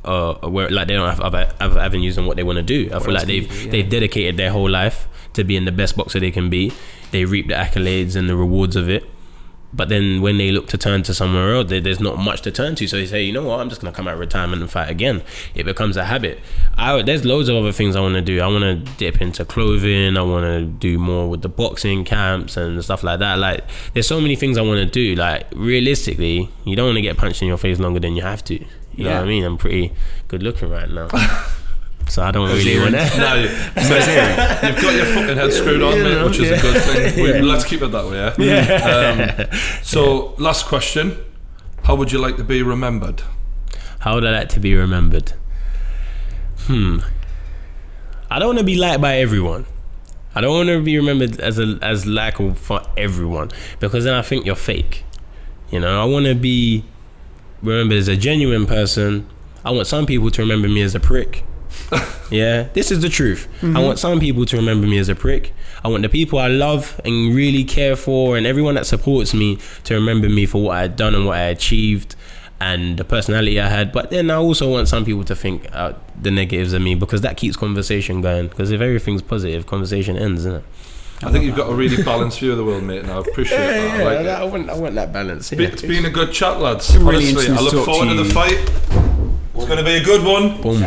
where, like, they don't have other avenues on what they want to do. I feel like they've dedicated their whole life to being the best boxer they can be. They reap the accolades and the rewards of it, but then when they look to turn to somewhere else, there's not much to turn to. So they say, you know what, I'm just gonna come out of retirement and fight again. It becomes a habit. There's loads of other things I want to do. I want to dip into clothing. I want to do more with the boxing camps and stuff like that. Like, there's so many things I want to do. Like, realistically, you don't want to get punched in your face longer than you have to. You know what I mean? I'm pretty good looking right now. So I don't really want to. No, you've got your fucking head screwed on, mate, which is a good thing. Let's keep it that way, so, last question. How would you like to be remembered? How would I like to be remembered? I don't want to be liked by everyone. I don't want to be remembered as likable for everyone, because then I think you're fake. You know, I want to be remembered as a genuine person. I want some people to remember me as a prick. Yeah, this is the truth. I want some people to remember me as a prick. I want the people I love and really care for, and everyone that supports me, to remember me for what I had done and what I achieved and the personality I had. But then I also want some people to think the negatives of me, because that keeps conversation going. Because if everything's positive, conversation ends, isn't it? I think you've got a really balanced view of the world, mate, and I appreciate that. I like it. I want that balance. It's been a good chat, lads. Honestly, I look forward to the fight. It's going to be a good one. Boom.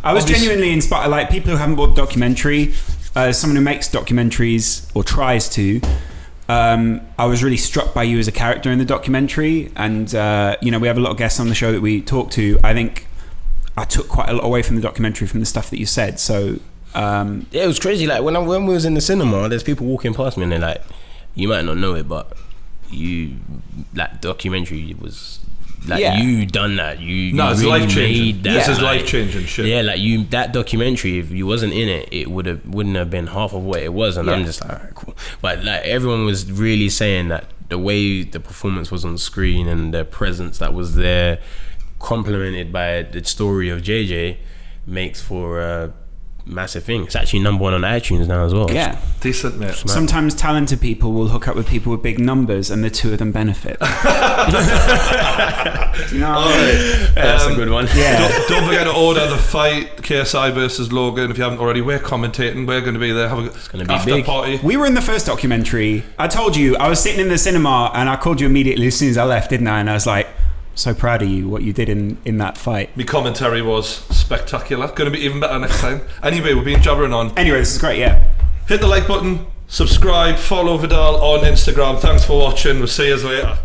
I was genuinely inspired. Like, people who haven't bought the documentary, someone who makes documentaries or tries to, I was really struck by you as a character in the documentary. And we have a lot of guests on the show that we talk to. I think I took quite a lot away from the documentary, from the stuff that you said. So it was crazy. Like, when we was in the cinema, there's people walking past me and they're like, you might not know it, but that documentary was you done that. It's really life changing. This is life changing shit. Yeah, like that documentary, if you wasn't in it, it wouldn't have been half of what it was. And I'm just like, alright, cool. But like, everyone was really saying that the way the performance was on screen and the presence that was there, complemented by the story of JJ, makes for a massive thing. It's actually number 1 on iTunes now as well. Yeah, decent, mate. Sometimes talented people will hook up with people with big numbers, and the two of them benefit. Do you know? That's a good one. Yeah. Don't forget to order the fight, KSI versus Logan. If you haven't already, we're commentating. We're going to be there. It's going to be after big party. We were in the first documentary. I told you, I was sitting in the cinema, and I called you immediately as soon as I left, didn't I? And I was like, so proud of you, what you did in that fight. My commentary was spectacular. Going to be even better next time. Anyway, we've been jabbering on. Anyway, this is great, yeah. Hit the like button, subscribe, follow Viddal on Instagram. Thanks for watching. We'll see you later.